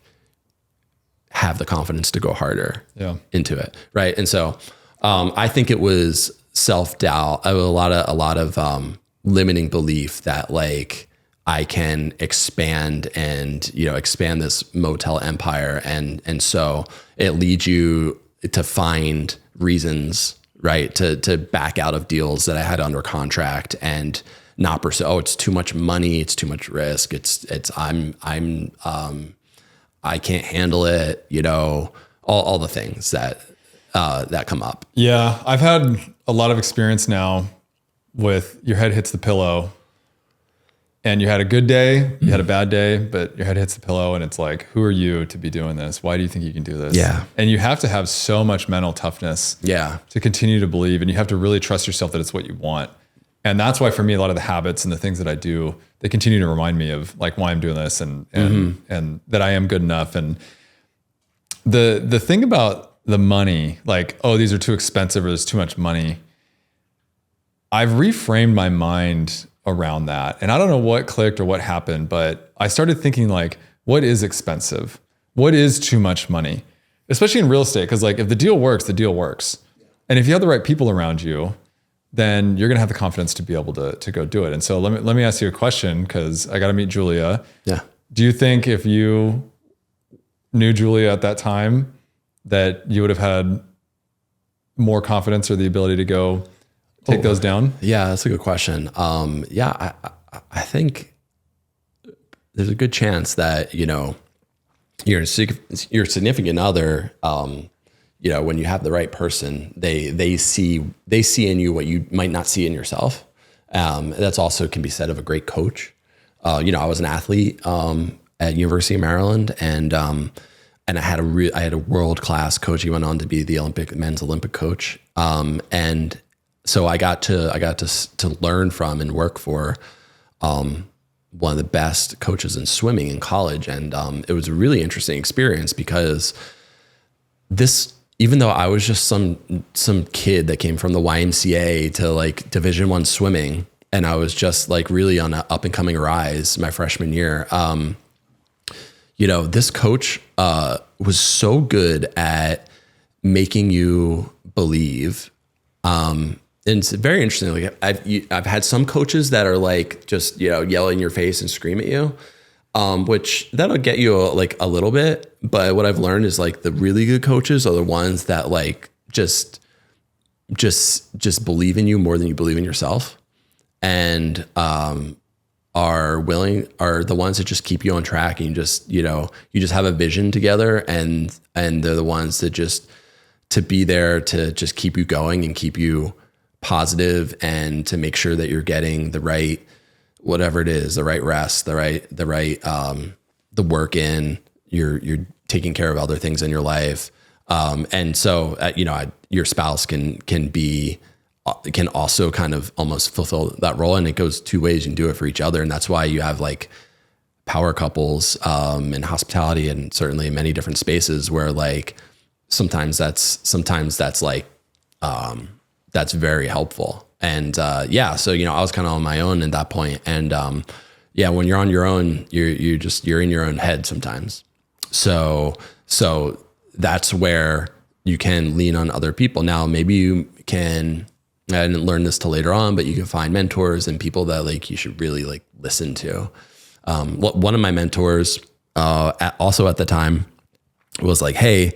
A: have the confidence to go harder into it. Right. And so, I think it was self-doubt, a lot of limiting belief that like, I can expand and, expand this motel empire. And so it leads you to find reasons, right, to back out of deals that I had under contract and not pursue. Oh, it's too much money. It's too much risk. I can't handle it. All the things that come up.
B: Yeah. I've had a lot of experience now with your head hits the pillow. And you had a good day, you had a bad day, but your head hits the pillow and it's like, who are you to be doing this? Why do you think you can do this?
A: Yeah.
B: And you have to have so much mental toughness to continue to believe. And you have to really trust yourself that it's what you want. And that's why for me, a lot of the habits and the things that I do, they continue to remind me of like why I'm doing this and that I am good enough. And the thing about the money, like, oh, these are too expensive or there's too much money. I've reframed my mind around that. And I don't know what clicked or what happened, but I started thinking like, what is expensive? What is too much money? Especially in real estate. Cause like if the deal works, the deal works. And if you have the right people around you, then you're going to have the confidence to be able to go do it. And so let me ask you a question, cause I got to meet Julia.
A: Yeah.
B: Do you think if you knew Julia at that time that you would have had more confidence or the ability to go take those down?
A: Yeah, that's a good question. I think there's a good chance that, your significant other, when you have the right person, they see in you what you might not see in yourself. That's also can be said of a great coach. I was an athlete at University of Maryland, and I had a world-class coach. He went on to be the men's Olympic coach. And so I got to learn from and work for one of the best coaches in swimming in college. And it was a really interesting experience because even though I was just some kid that came from the YMCA to like Division I swimming, and I was just like really on an up and coming rise my freshman year, this coach was so good at making you believe. And it's very interesting. Like I've had some coaches that are like just yell in your face and scream at you, which that'll get you a little bit. But what I've learned is like the really good coaches are the ones that like just just believe in you more than you believe in yourself, and are the ones that just keep you on track, and you just have a vision together, and they're the ones that just to be there to just keep you going and keep you positive, and to make sure that you're getting the right, whatever it is, the right rest, the right the work in, you're taking care of other things in your life. And so, your spouse can also kind of almost fulfill that role, and it goes two ways. You can do it for each other. And that's why you have like power couples, in hospitality, and certainly in many different spaces where like, sometimes that's like, that's very helpful. And, so, I was kind of on my own at that point. And, when you're on your own, you're in your own head sometimes. So that's where you can lean on other people. Now, maybe you can, I didn't learn this till later on, but you can find mentors and people that like you should really like listen to. One of my mentors, also at the time, was like, "Hey,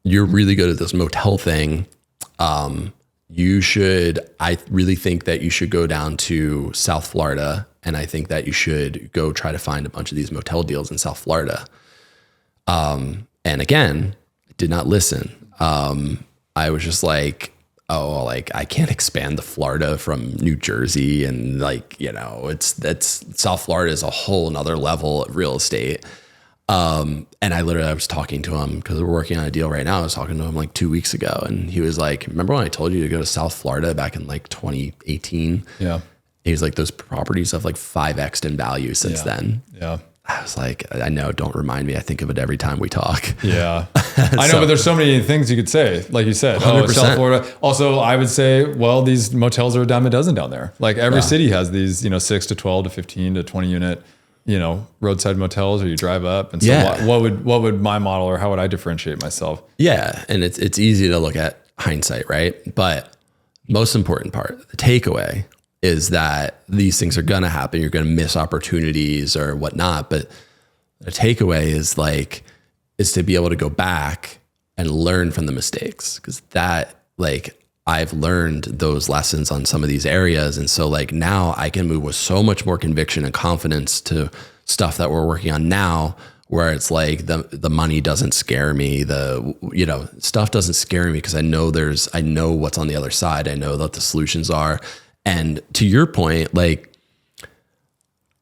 A: you're really good at this motel thing. I really think that you should go down to South Florida, and I think that you should go try to find a bunch of these motel deals in South Florida." And again, I did not listen. I was just like, oh, like I can't expand to Florida from New Jersey. And like, that's South Florida is a whole nother level of real estate. And I was talking to him because we're working on a deal right now. I was talking to him like 2 weeks ago, and he was like, "Remember when I told you to go to South Florida back in like 2018? Yeah. He was like, "Those properties have like 5x'd in value since then." Yeah. I was like, "I know, don't remind me. I think of it every time we talk." Yeah.
B: I know, but there's so many things you could say. Like you said, 100%. South Florida. Also, I would say, well, these motels are a dime a dozen down there. Like every city has these, 6 to 12 to 15 to 20 unit, roadside motels, or you drive up. And so what would my model, or how would I differentiate myself?
A: Yeah. And it's easy to look at hindsight, right? But most important part, the takeaway is that these things are going to happen. You're going to miss opportunities or whatnot. But the takeaway is to be able to go back and learn from the mistakes. Because I've learned those lessons on some of these areas. And so like now I can move with so much more conviction and confidence to stuff that we're working on now, where it's like the money doesn't scare me. Stuff doesn't scare me because I know what's on the other side. I know what the solutions are. And to your point, like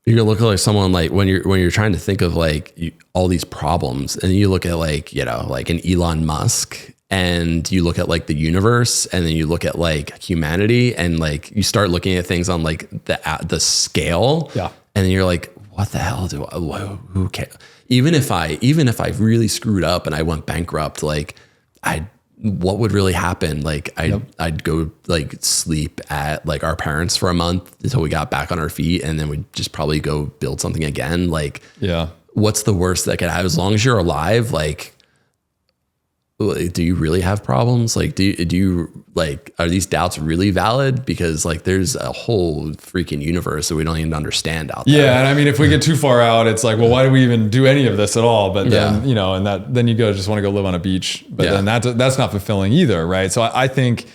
A: you're gonna look at like someone like when you're trying to think of like all these problems, and you look at like an Elon Musk, and you look at like the universe, and then you look at like humanity, and like you start looking at things on like the scale, and then you're like, what the hell who cares? Even if I really screwed up and I went bankrupt, like what would really happen? Like I'd go like sleep at like our parents for a month until we got back on our feet, and then we'd just probably go build something again. Like, what's the worst that could happen? As long as you're alive, like, do you really have problems? Like, do you like, are these doubts really valid? Because like, there's a whole freaking universe that we don't even understand out there.
B: Yeah. And I mean, if we get too far out, it's like, well, why do we even do any of this at all? But then, then you just want to go live on a beach, but then that's not fulfilling either. Right. So I think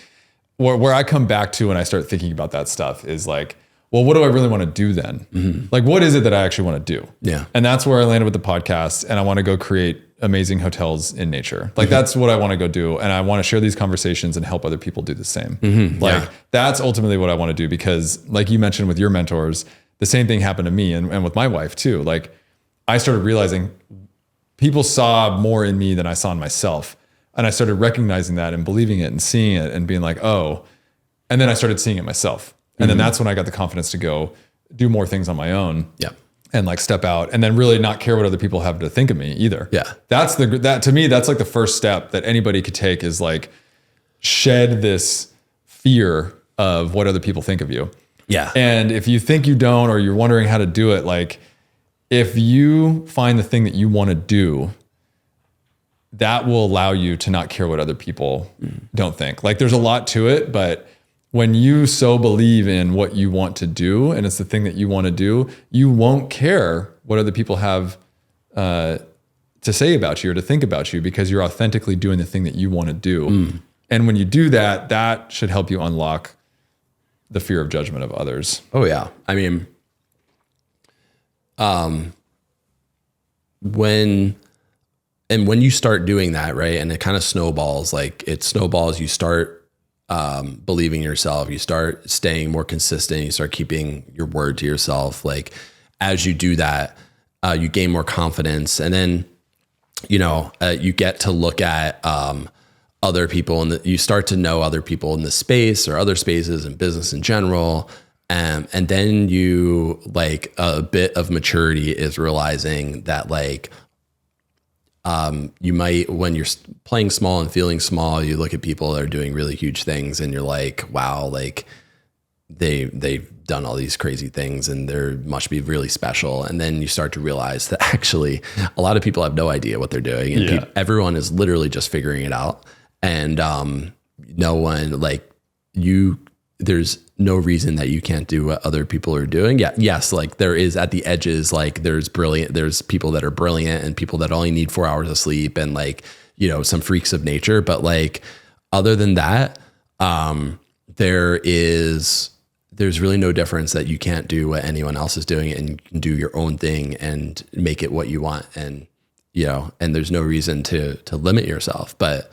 B: where I come back to when I start thinking about that stuff is like, well, what do I really want to do then? Mm-hmm. Like, what is it that I actually want to do? Yeah. And that's where I landed with the podcast, and I want to go create amazing hotels in nature. Like that's what I want to go do. And I want to share these conversations and help other people do the same. Mm-hmm. Like that's ultimately what I want to do, because like you mentioned with your mentors, the same thing happened to me and with my wife too. Like I started realizing people saw more in me than I saw in myself. And I started recognizing that and believing it and seeing it and being like, oh, and then I started seeing it myself. And then that's when I got the confidence to go do more things on my own. Yeah. And like step out and then really not care what other people have to think of me either. Yeah. That to me, that's like the first step that anybody could take, is like shed this fear of what other people think of you. Yeah. And if you think you don't, or you're wondering how to do it, like if you find the thing that you want to do, that will allow you to not care what other people don't think. Like there's a lot to it, but when you so believe in what you want to do, and it's the thing that you want to do, you won't care what other people have to say about you or to think about you, because you're authentically doing the thing that you want to do. And when you do that, that should help you unlock the fear of judgment of others.
A: Oh yeah. I mean, when you start doing that, right, and it kind of snowballs, you start believing in yourself, you start staying more consistent, you start keeping your word to yourself. Like as you do that, you gain more confidence, and then you get to look at other people, and you start to know other people in the space or other spaces and business in general. And then you, like, a bit of maturity is realizing that, like, you might, when you're playing small and feeling small, you look at people that are doing really huge things and you're like, wow, like they've done all these crazy things and they must be really special. And then you start to realize that actually a lot of people have no idea what they're doing, and everyone is literally just figuring it out. And no one, like, there's no reason that you can't do what other people are doing. Yeah. Yes. Like there is at the edges, like there's people that are brilliant and people that only need 4 hours of sleep and, like, some freaks of nature. But, like, other than that, there's really no difference that you can't do what anyone else is doing, and you can do your own thing and make it what you want. And, and there's no reason to limit yourself, but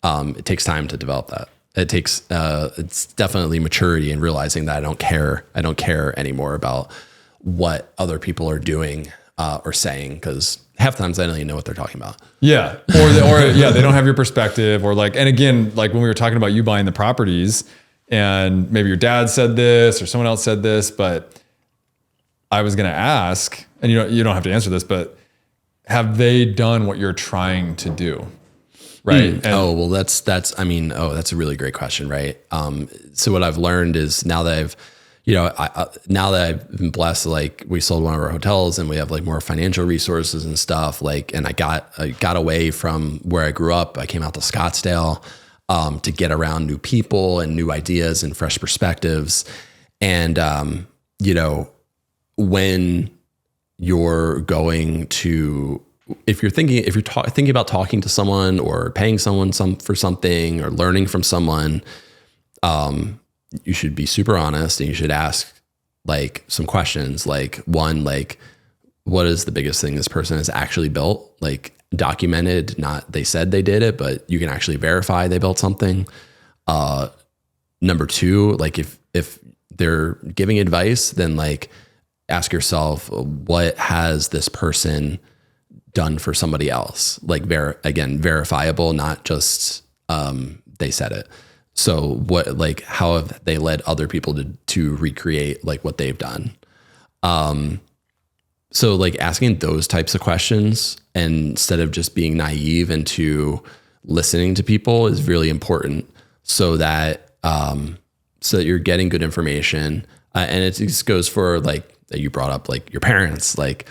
A: it takes time to develop that. It takes, it's definitely maturity and realizing that I don't care anymore about what other people are doing or saying, because half the times I don't even know what they're talking about.
B: Yeah. Or they don't have your perspective, or like, and again, like when we were talking about you buying the properties, and maybe your dad said this or someone else said this, but I was going to ask, and you don't have to answer this, but have they done what you're trying to do? Right.
A: That's a really great question. Right. So what I've learned is, now that I've been blessed, like we sold one of our hotels and we have, like, more financial resources and stuff, like, and I got away from where I grew up. I came out to Scottsdale, to get around new people and new ideas and fresh perspectives. And, when you're going to, if you're thinking about talking to someone or paying someone for something or learning from someone, you should be super honest, and you should ask, like, some questions. Like, one, like, what is the biggest thing this person has actually built? Like, documented, not they said they did it, but you can actually verify they built something. Number two, like, if they're giving advice, then, like, ask yourself, what has this person done for somebody else? Like, verifiable, not just they said it. So what, like, how have they led other people to recreate, like, what they've done? So, like, asking those types of questions instead of just being naive into listening to people is really important, so that you're getting good information. And it just goes for, like, that you brought up, like, your parents, like,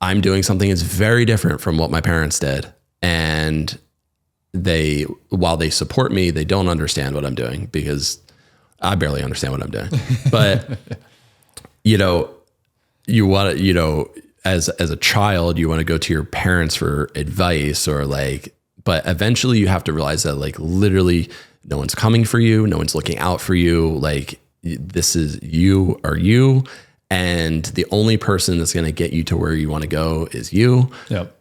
A: I'm doing something that's very different from what my parents did. And while they support me, they don't understand what I'm doing, because I barely understand what I'm doing. But, you want to, as a child, you want to go to your parents for advice, or, like, but eventually you have to realize that, like, literally no one's coming for you. No one's looking out for you. Like, this is you. And the only person that's going to get you to where you want to go is you.
B: Yep.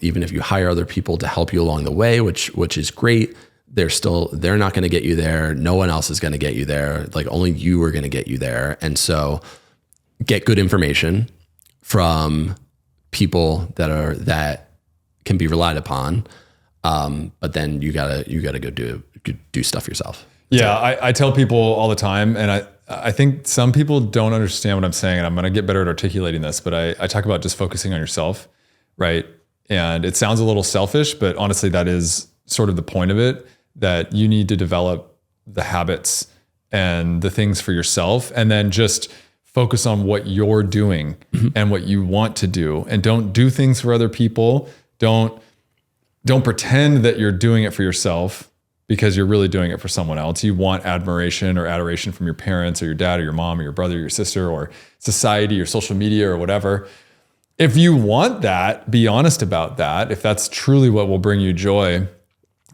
A: Even if you hire other people to help you along the way, which is great, they're not going to get you there. No one else is going to get you there. Like, only you are going to get you there. And so get good information from people that can be relied upon. But then you gotta go do stuff yourself.
B: Yeah. So, I tell people all the time, and I think some people don't understand what I'm saying, and I'm going to get better at articulating this, but I talk about just focusing on yourself, right? And it sounds a little selfish, but honestly, that is sort of the point of it, that you need to develop the habits and the things for yourself, and then just focus on what you're doing and what you want to do, and don't do things for other people. Don't pretend that you're doing it for yourself, because you're really doing it for someone else. You want admiration or adoration from your parents or your dad or your mom or your brother or your sister or society or social media or whatever. If you want that, be honest about that. If that's truly what will bring you joy,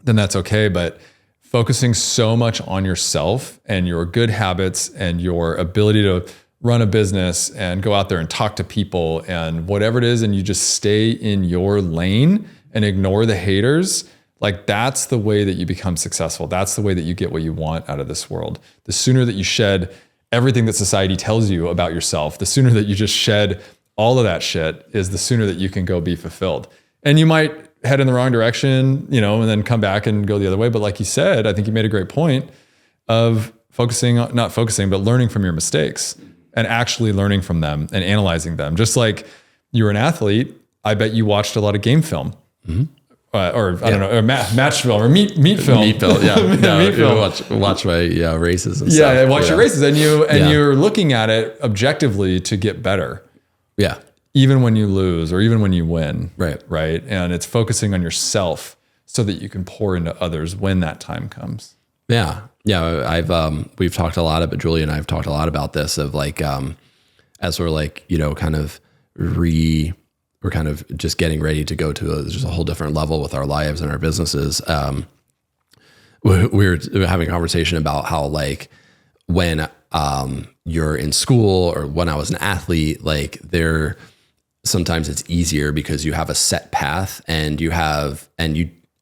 B: then that's okay. But focusing so much on yourself and your good habits and your ability to run a business and go out there and talk to people and whatever it is, and you just stay in your lane and ignore the haters, like that's the way that you become successful. That's the way that you get what you want out of this world. The sooner that you shed everything that society tells you about yourself, the sooner that you just shed all of that shit, is the sooner that you can go be fulfilled. And you might head in the wrong direction, you know, and then come back and go the other way. But like you said, I think you made a great point of not focusing, but learning from your mistakes and actually learning from them and analyzing them. Just like you're an athlete, I bet you watched a lot of game film. Mm-hmm. Or I don't know, or match film or meat film.
A: Meat film, yeah. No,
B: meat film.
A: Watch my races and stuff.
B: Yeah, watch your races, and you're looking at it objectively to get better.
A: Yeah. Even
B: when you lose or even when you win.
A: Right.
B: And it's focusing on yourself so that you can pour into others when that time comes.
A: Yeah. We've talked a lot about, Julie and I have talked a lot about this of like, as we're like, you know, we're kind of just getting ready to go to just a whole different level with our lives and our businesses. We were having a conversation about how like when you're in school or when I was an athlete, like sometimes it's easier because you have a set path and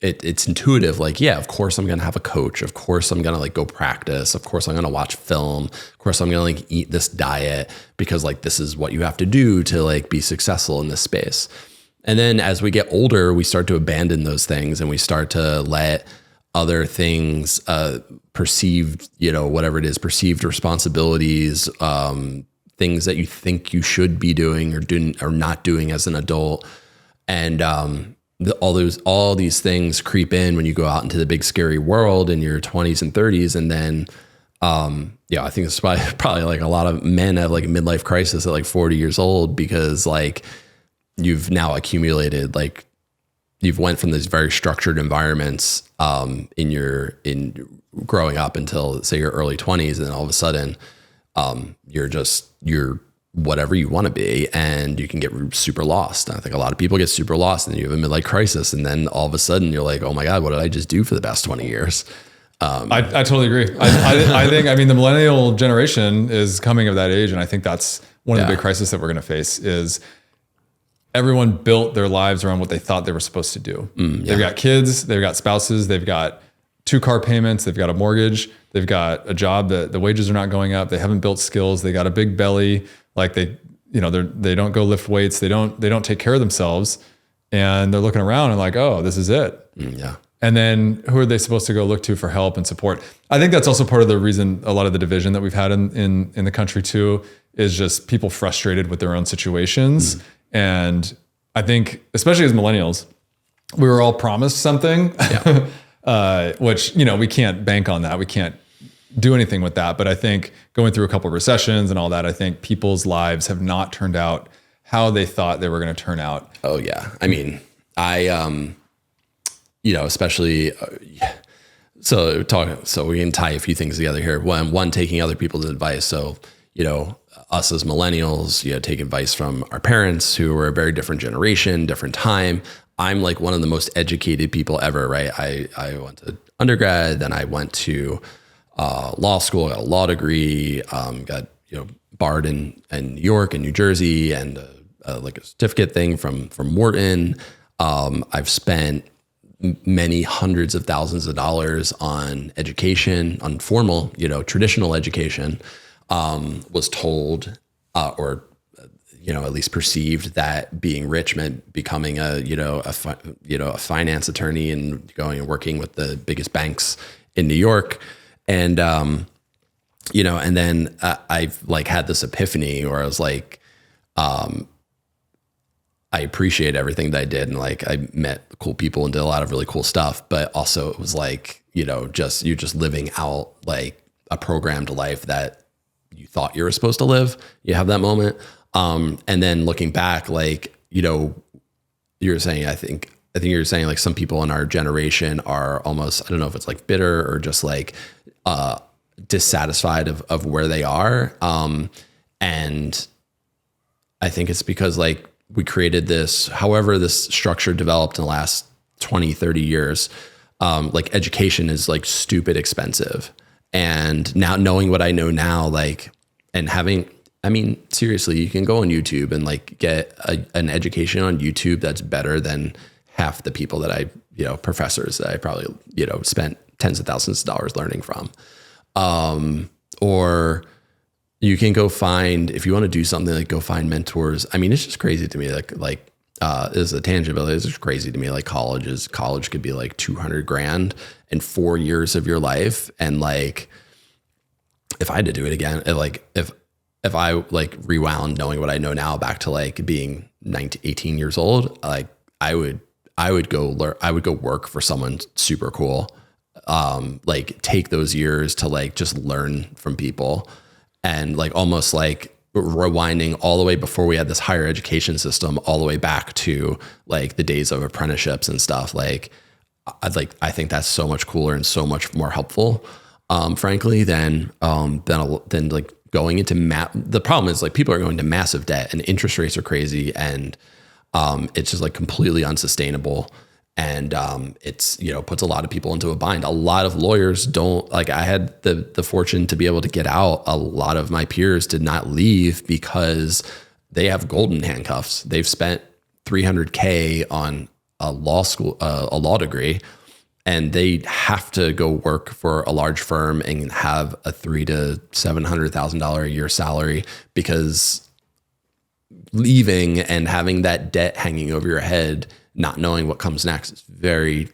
A: it's intuitive. Like, yeah, of course I'm going to have a coach. Of course I'm going to like go practice. Of course I'm going to watch film. Of course I'm going to like eat this diet because like this is what you have to do to like be successful in this space. And then as we get older, we start to abandon those things and we start to let other things, perceived, you know, whatever it is, perceived responsibilities, things that you think you should be doing or not doing as an adult. And, all these things creep in when you go out into the big scary world in your 20s and 30s. And then, I think it's probably like a lot of men have like a midlife crisis at like 40 years old because like you've now accumulated, like you've went from these very structured environments, in growing up until say your early 20s. And then all of a sudden, you're whatever you want to be, and you can get super lost. And I think a lot of people get super lost and you have a midlife crisis. And then all of a sudden you're like, oh my God, what did I just do for the past 20 years?
B: I totally agree. I think the millennial generation is coming of that age. And I think that's one of the big crises that we're going to face is everyone built their lives around what they thought they were supposed to do. They've got kids, they've got spouses, they've got 2 car payments, they've got a mortgage, they've got a job that the wages are not going up. They haven't built skills. They got a big belly. Like they don't go lift weights. They don't take care of themselves, and they're looking around and like, oh, this is it.
A: Yeah.
B: And then who are they supposed to go look to for help and support? I think that's also part of the reason a lot of the division that we've had in the country too is just people frustrated with their own situations. And I think, especially as millennials, we were all promised something, which, you know, we can't bank on that. We can't do anything with that. But I think going through a couple of recessions and all that, I think people's lives have not turned out how they thought they were going to turn out.
A: Oh yeah. I mean, especially, so we can tie a few things together here. One, taking other people's advice. So, you know, us as millennials, take advice from our parents who were a very different generation, different time. I'm like one of the most educated people ever, right? I went to undergrad, then I went to law school, got a law degree, got barred in New York and New Jersey, and like a certificate thing from Wharton. I've spent many hundreds of thousands of dollars on education, on formal, traditional education. Was told or at least perceived that being rich meant becoming a finance attorney and going and working with the biggest banks in New York. And, and then I've like had this epiphany where I was like, I appreciate everything that I did. And like, I met cool people and did a lot of really cool stuff, but also it was like, you're just living out like a programmed life that you thought you were supposed to live. You have that moment. And then looking back, like, you're saying, I think you're saying like some people in our generation are almost, I don't know if it's like bitter or just like, dissatisfied of where they are. And I think it's because like we created this, however this structure developed in the last 20, 30 years, like education is like stupid expensive. And now knowing what I know now, like, and having, I mean, seriously, you can go on YouTube and like get an education on YouTube that's better than half the people that I, professors that I probably, spent tens of thousands of dollars learning from. Or you can go find, if you want to do something, like go find mentors. I mean, it's just crazy to me. Like is a tangent, but it's just crazy to me. Like college could be like $200,000 in 4 years of your life. And like, if I had to do it again, if I like rewound knowing what I know now back to like being 18 years old, like I would go work for someone super cool. Like take those years to like just learn from people, and like almost like rewinding all the way before we had this higher education system, all the way back to like the days of apprenticeships and stuff. Like I think that's so much cooler and so much more helpful, frankly, than like going into the problem is like people are going to massive debt and interest rates are crazy, and it's just like completely unsustainable. And it's, puts a lot of people into a bind. A lot of lawyers don't, like, I had the fortune to be able to get out. A lot of my peers did not leave because they have golden handcuffs. They've spent $300K on a law degree, and they have to go work for a large firm and have a $300,000 to $700,000 a year salary, because leaving and having that debt hanging over your head, not knowing what comes next, is very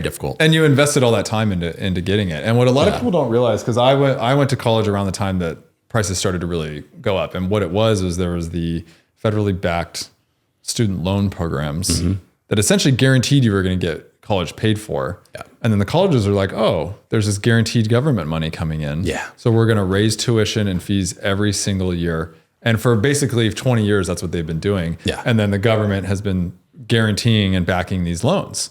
A: difficult. And
B: you invested all that time into getting it. And what a lot of people don't realize, because I went to college around the time that prices started to really go up. And what it was there was the federally backed student loan programs that essentially guaranteed you were going to get college paid for. Yeah. And then the colleges are like, oh, there's this guaranteed government money coming in.
A: Yeah.
B: So we're going to raise tuition and fees every single year. And for basically 20 years, that's what they've been doing.
A: Yeah.
B: And then the government has been guaranteeing and backing these loans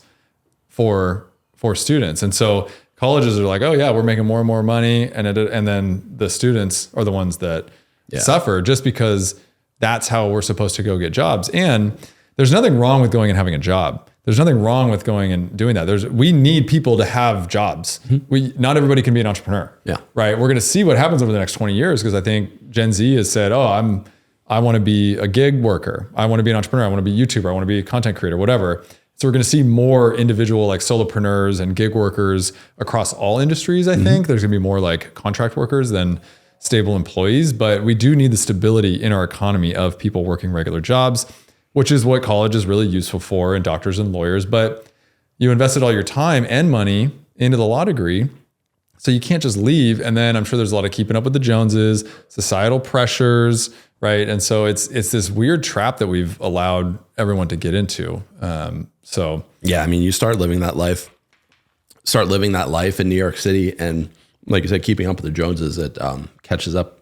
B: for students. And so colleges are like, oh yeah, we're making more and more money. And then the students are the ones that suffer, just because that's how we're supposed to go get jobs. And there's nothing wrong with going and having a job. There's nothing wrong with going and doing that. We need people to have jobs. Not everybody can be an entrepreneur.
A: Yeah.
B: Right. We're going to see what happens over the next 20 years. Because I think Gen Z has said, oh, I want to be a gig worker. I want to be an entrepreneur. I want to be a YouTuber. I want to be a content creator, whatever. So we're going to see more individual like solopreneurs and gig workers across all industries. I think there's going to be more like contract workers than stable employees, but we do need the stability in our economy of people working regular jobs, which is what college is really useful for, and doctors and lawyers. But you invested all your time and money into the law degree, so you can't just leave. And then I'm sure there's a lot of keeping up with the Joneses, societal pressures, right? And so it's this weird trap that we've allowed everyone to get into. So
A: yeah, I mean, you start living that life in New York City, and like you said, keeping up with the Joneses, it catches up.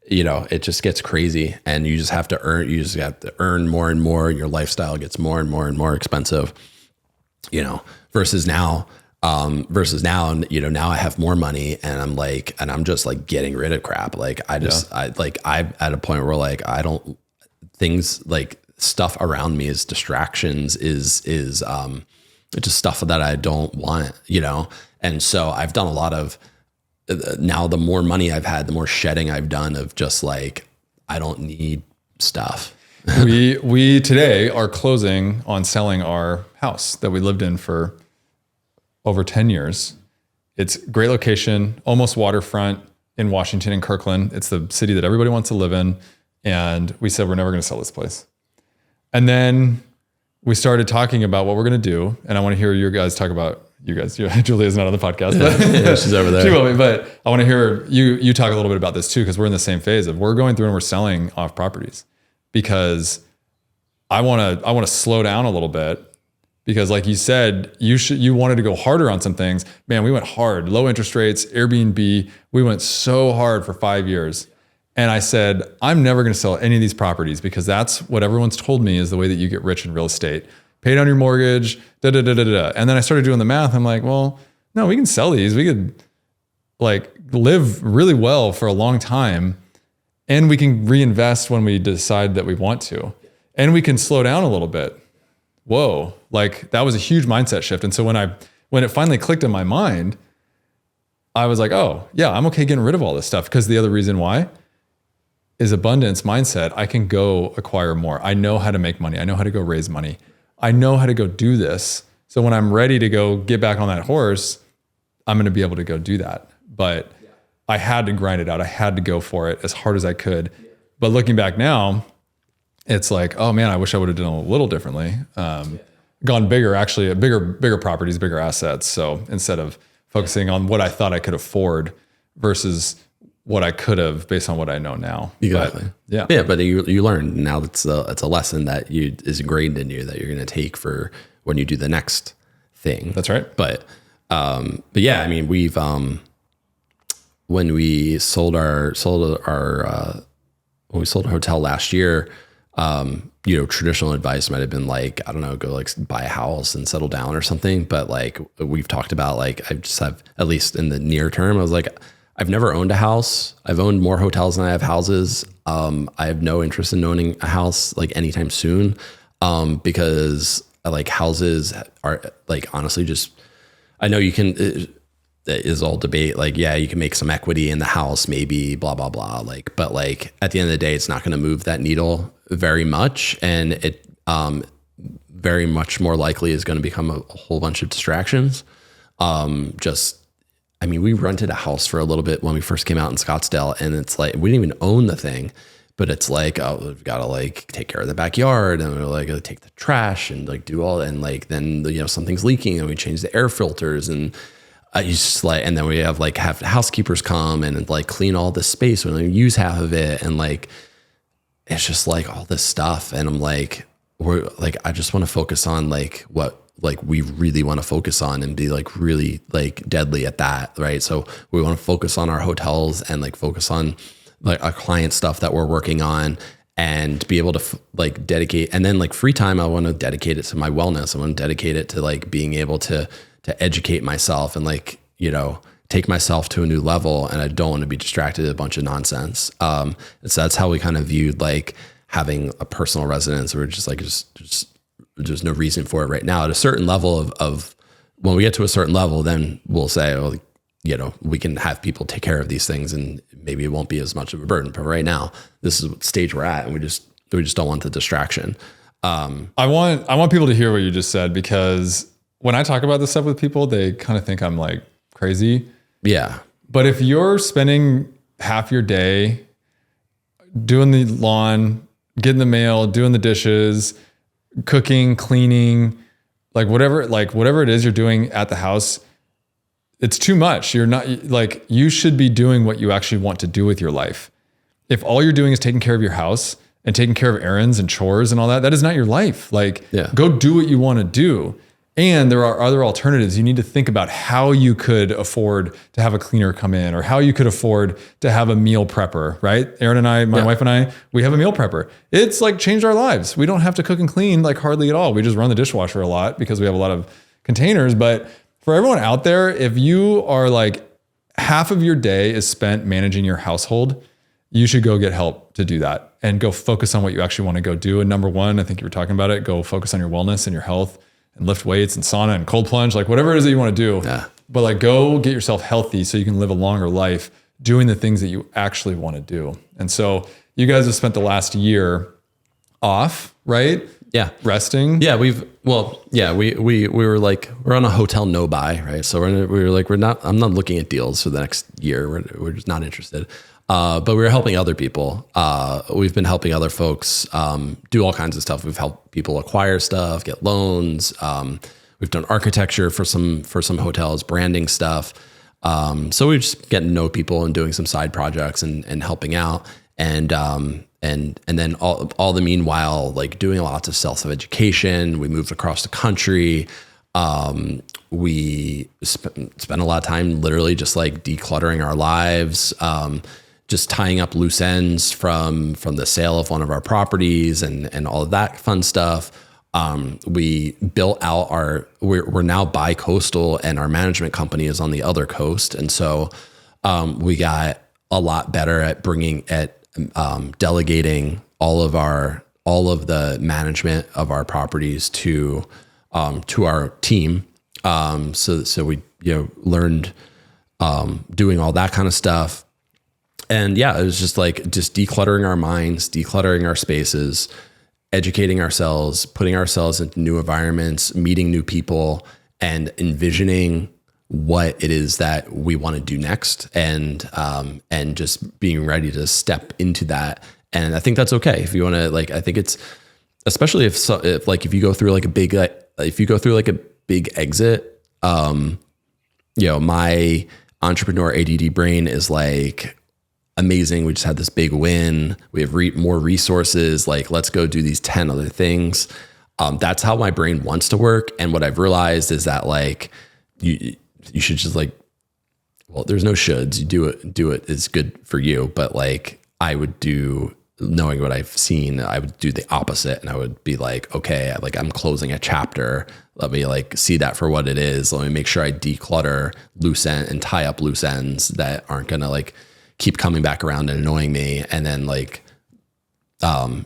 A: It just gets crazy, and you just have to earn more and more. Your lifestyle gets more and more and more expensive, versus now, now I have more money, and I'm just like getting rid of crap. Like I'm at a point where like, things like stuff around me is distractions, is just stuff that I don't want, And so I've done a lot of, now the more money I've had, the more shedding I've done of just like, I don't need stuff.
B: we today are closing on selling our house that we lived in for over 10 years. It's a great location, almost waterfront in Washington and Kirkland. It's the city that everybody wants to live in. And we said, we're never going to sell this place. And then we started talking about what we're going to do. And I want to hear you guys talk about, Julia's not on the podcast, but
A: yeah, she's over there.
B: She will be, but I want to hear you talk a little bit about this too, because we're in the same phase of we're going through and we're selling off properties, because I want to slow down a little bit. Because like you said, you wanted to go harder on some things. Man, we went hard. Low interest rates, Airbnb. We went so hard for 5 years. And I said, I'm never going to sell any of these properties, because that's what everyone's told me is the way that you get rich in real estate. Pay down your mortgage, And then I started doing the math. I'm like, well, no, we can sell these. We could like live really well for a long time, and we can reinvest when we decide that we want to, and we can slow down a little bit. Whoa, like that was a huge mindset shift. And so when I when it finally clicked in my mind, I was like, oh yeah, I'm okay getting rid of all this stuff. Because the other reason why is abundance mindset. I can go acquire more. I know how to make money. I know how to go raise money. I know how to go do this. So when I'm ready to go get back on that horse, I'm going to be able to go do that. But I had to grind it out. I had to go for it as hard as I could. But looking back now, it's like, oh man, I wish I would have done a little differently. Gone bigger, actually, bigger properties, bigger assets. So instead of focusing on what I thought I could afford versus what I could have based on what I know now.
A: Exactly.
B: But, yeah.
A: But you learn now. It's a lesson that is ingrained in you that you're going to take for when you do the next thing.
B: That's right.
A: But yeah, I mean, we've, when we sold our hotel last year, traditional advice might have been like, I don't know, go like buy a house and settle down or something. But like we've talked about, like, I just have, at least in the near term, I was like, I've never owned a house. I've owned more hotels than I have houses. I have no interest in owning a house like anytime soon. Because like houses are like, honestly, just, I know you can, it is all debate. Like, yeah, you can make some equity in the house, maybe blah, blah, blah. Like, but like at the end of the day, it's not going to move that needle very much. And it, very much more likely is going to become a whole bunch of distractions. I mean, we rented a house for a little bit when we first came out in Scottsdale, and it's like, we didn't even own the thing, but it's like, oh, we've got to like take care of the backyard, and we're like, take the trash and like do all, and like, then, something's leaking and we change the air filters, and you just like, and then we have housekeepers come and like clean all this space. We don't even use half of it. And like, it's just like all this stuff. And I'm like, I just want to focus on like what, like we really want to focus on and be like really like deadly at that. Right. So we want to focus on our hotels and like focus on like our client stuff that we're working on, and be able to like dedicate, and then like free time, I want to dedicate it to my wellness. I want to dedicate it to like being able to educate myself and like, take myself to a new level. And I don't want to be distracted with a bunch of nonsense. And so that's how we kind of viewed like having a personal residence. We're just like, just there's no reason for it right now. At a certain level of when we get to a certain level, then we'll say, well, we can have people take care of these things and maybe it won't be as much of a burden. But right now, this is what stage we're at, and we just don't want the distraction.
B: I want people to hear what you just said, because when I talk about this stuff with people, they kind of think I'm like crazy.
A: Yeah.
B: But if you're spending half your day doing the lawn, getting the mail, doing the dishes, cooking, cleaning, like whatever it is you're doing at the house, it's too much. You're not like, you should be doing what you actually want to do with your life. If all you're doing is taking care of your house and taking care of errands and chores and all that, that is not your life. Like, go do what you want to do. And there are other alternatives. You need to think about how you could afford to have a cleaner come in, or how you could afford to have a meal prepper, right? Erin and I, my wife and I, we have a meal prepper. It's like changed our lives. We don't have to cook and clean like hardly at all. We just run the dishwasher a lot because we have a lot of containers. But for everyone out there, if you are like half of your day is spent managing your household, you should go get help to do that and go focus on what you actually want to go do. And number one, I think you were talking about it, go focus on your wellness and your health, and lift weights and sauna and cold plunge, like whatever it is that you want to do. Yeah. But like, go get yourself healthy so you can live a longer life doing the things that you actually want to do. And so you guys have spent the last year off, right?
A: Yeah.
B: Resting.
A: Yeah. We were like, we're on a hotel no buy, right? So I'm not looking at deals for the next year. We're just not interested. But we were helping other people. We've been helping other folks do all kinds of stuff. We've helped people acquire stuff, get loans. We've done architecture for some hotels, branding stuff. So we're just getting to know people and doing some side projects and helping out. And then all the meanwhile, like doing lots of self-education. We moved across the country. We spent a lot of time literally just like decluttering our lives. Just tying up loose ends from the sale of one of our properties and all of that fun stuff. We built out we're now bi-coastal, and our management company is on the other coast. And so we got a lot better at delegating all of the management of our properties to our team. So we, learned, doing all that kind of stuff. And yeah, it was just decluttering our minds, decluttering our spaces, educating ourselves, putting ourselves into new environments, meeting new people, and envisioning what it is that we want to do next, and just being ready to step into that. And I think that's okay if you want to, I think it's, especially if you go through a big exit, my entrepreneur ADD brain is amazing. We just had this big win. We have more resources. Let's go do these 10 other things. That's how my brain wants to work. And what I've realized is that you should just there's no shoulds. You do it is good for you. But I would do, knowing what I've seen, I would do the opposite. And I would be okay, I'm closing a chapter. Let me see that for what it is. Let me make sure I declutter loose end and tie up loose ends that aren't going to keep coming back around and annoying me. And then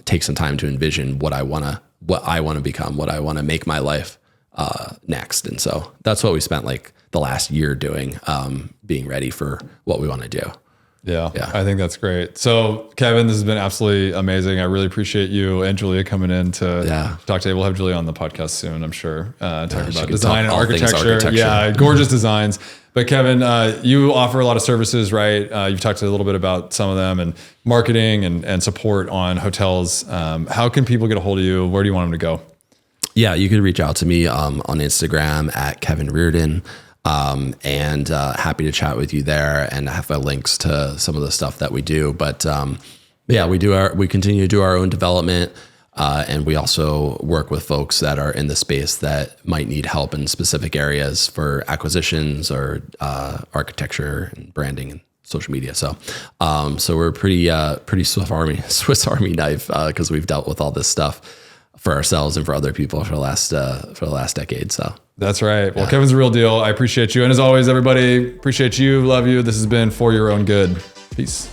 A: take some time to envision what I want to become, what I want to make my life next. And so that's what we spent the last year doing, being ready for what we want to do.
B: Yeah, I think that's great. So Kevin, this has been absolutely amazing. I really appreciate you and Julia coming in to talk today. We'll have Julia on the podcast soon, I'm sure, talking about design and architecture. Yeah, gorgeous designs. But Kevin, you offer a lot of services, right? You've talked a little bit about some of them, and marketing and support on hotels. How can people get a hold of you? Where do you want them to go?
A: Yeah, you can reach out to me on Instagram at Kevin Reardon. And happy to chat with you there, and have links to some of the stuff that we do. But we continue to do our own development. And we also work with folks that are in the space that might need help in specific areas for acquisitions or architecture and branding and social media. So we're pretty Swiss Army knife, because we've dealt with all this stuff for ourselves and for other people for the last decade. So
B: that's right. Well, Kevin's a real deal. I appreciate you. And as always, everybody, appreciate you. Love you. This has been For Your Own Good. Peace.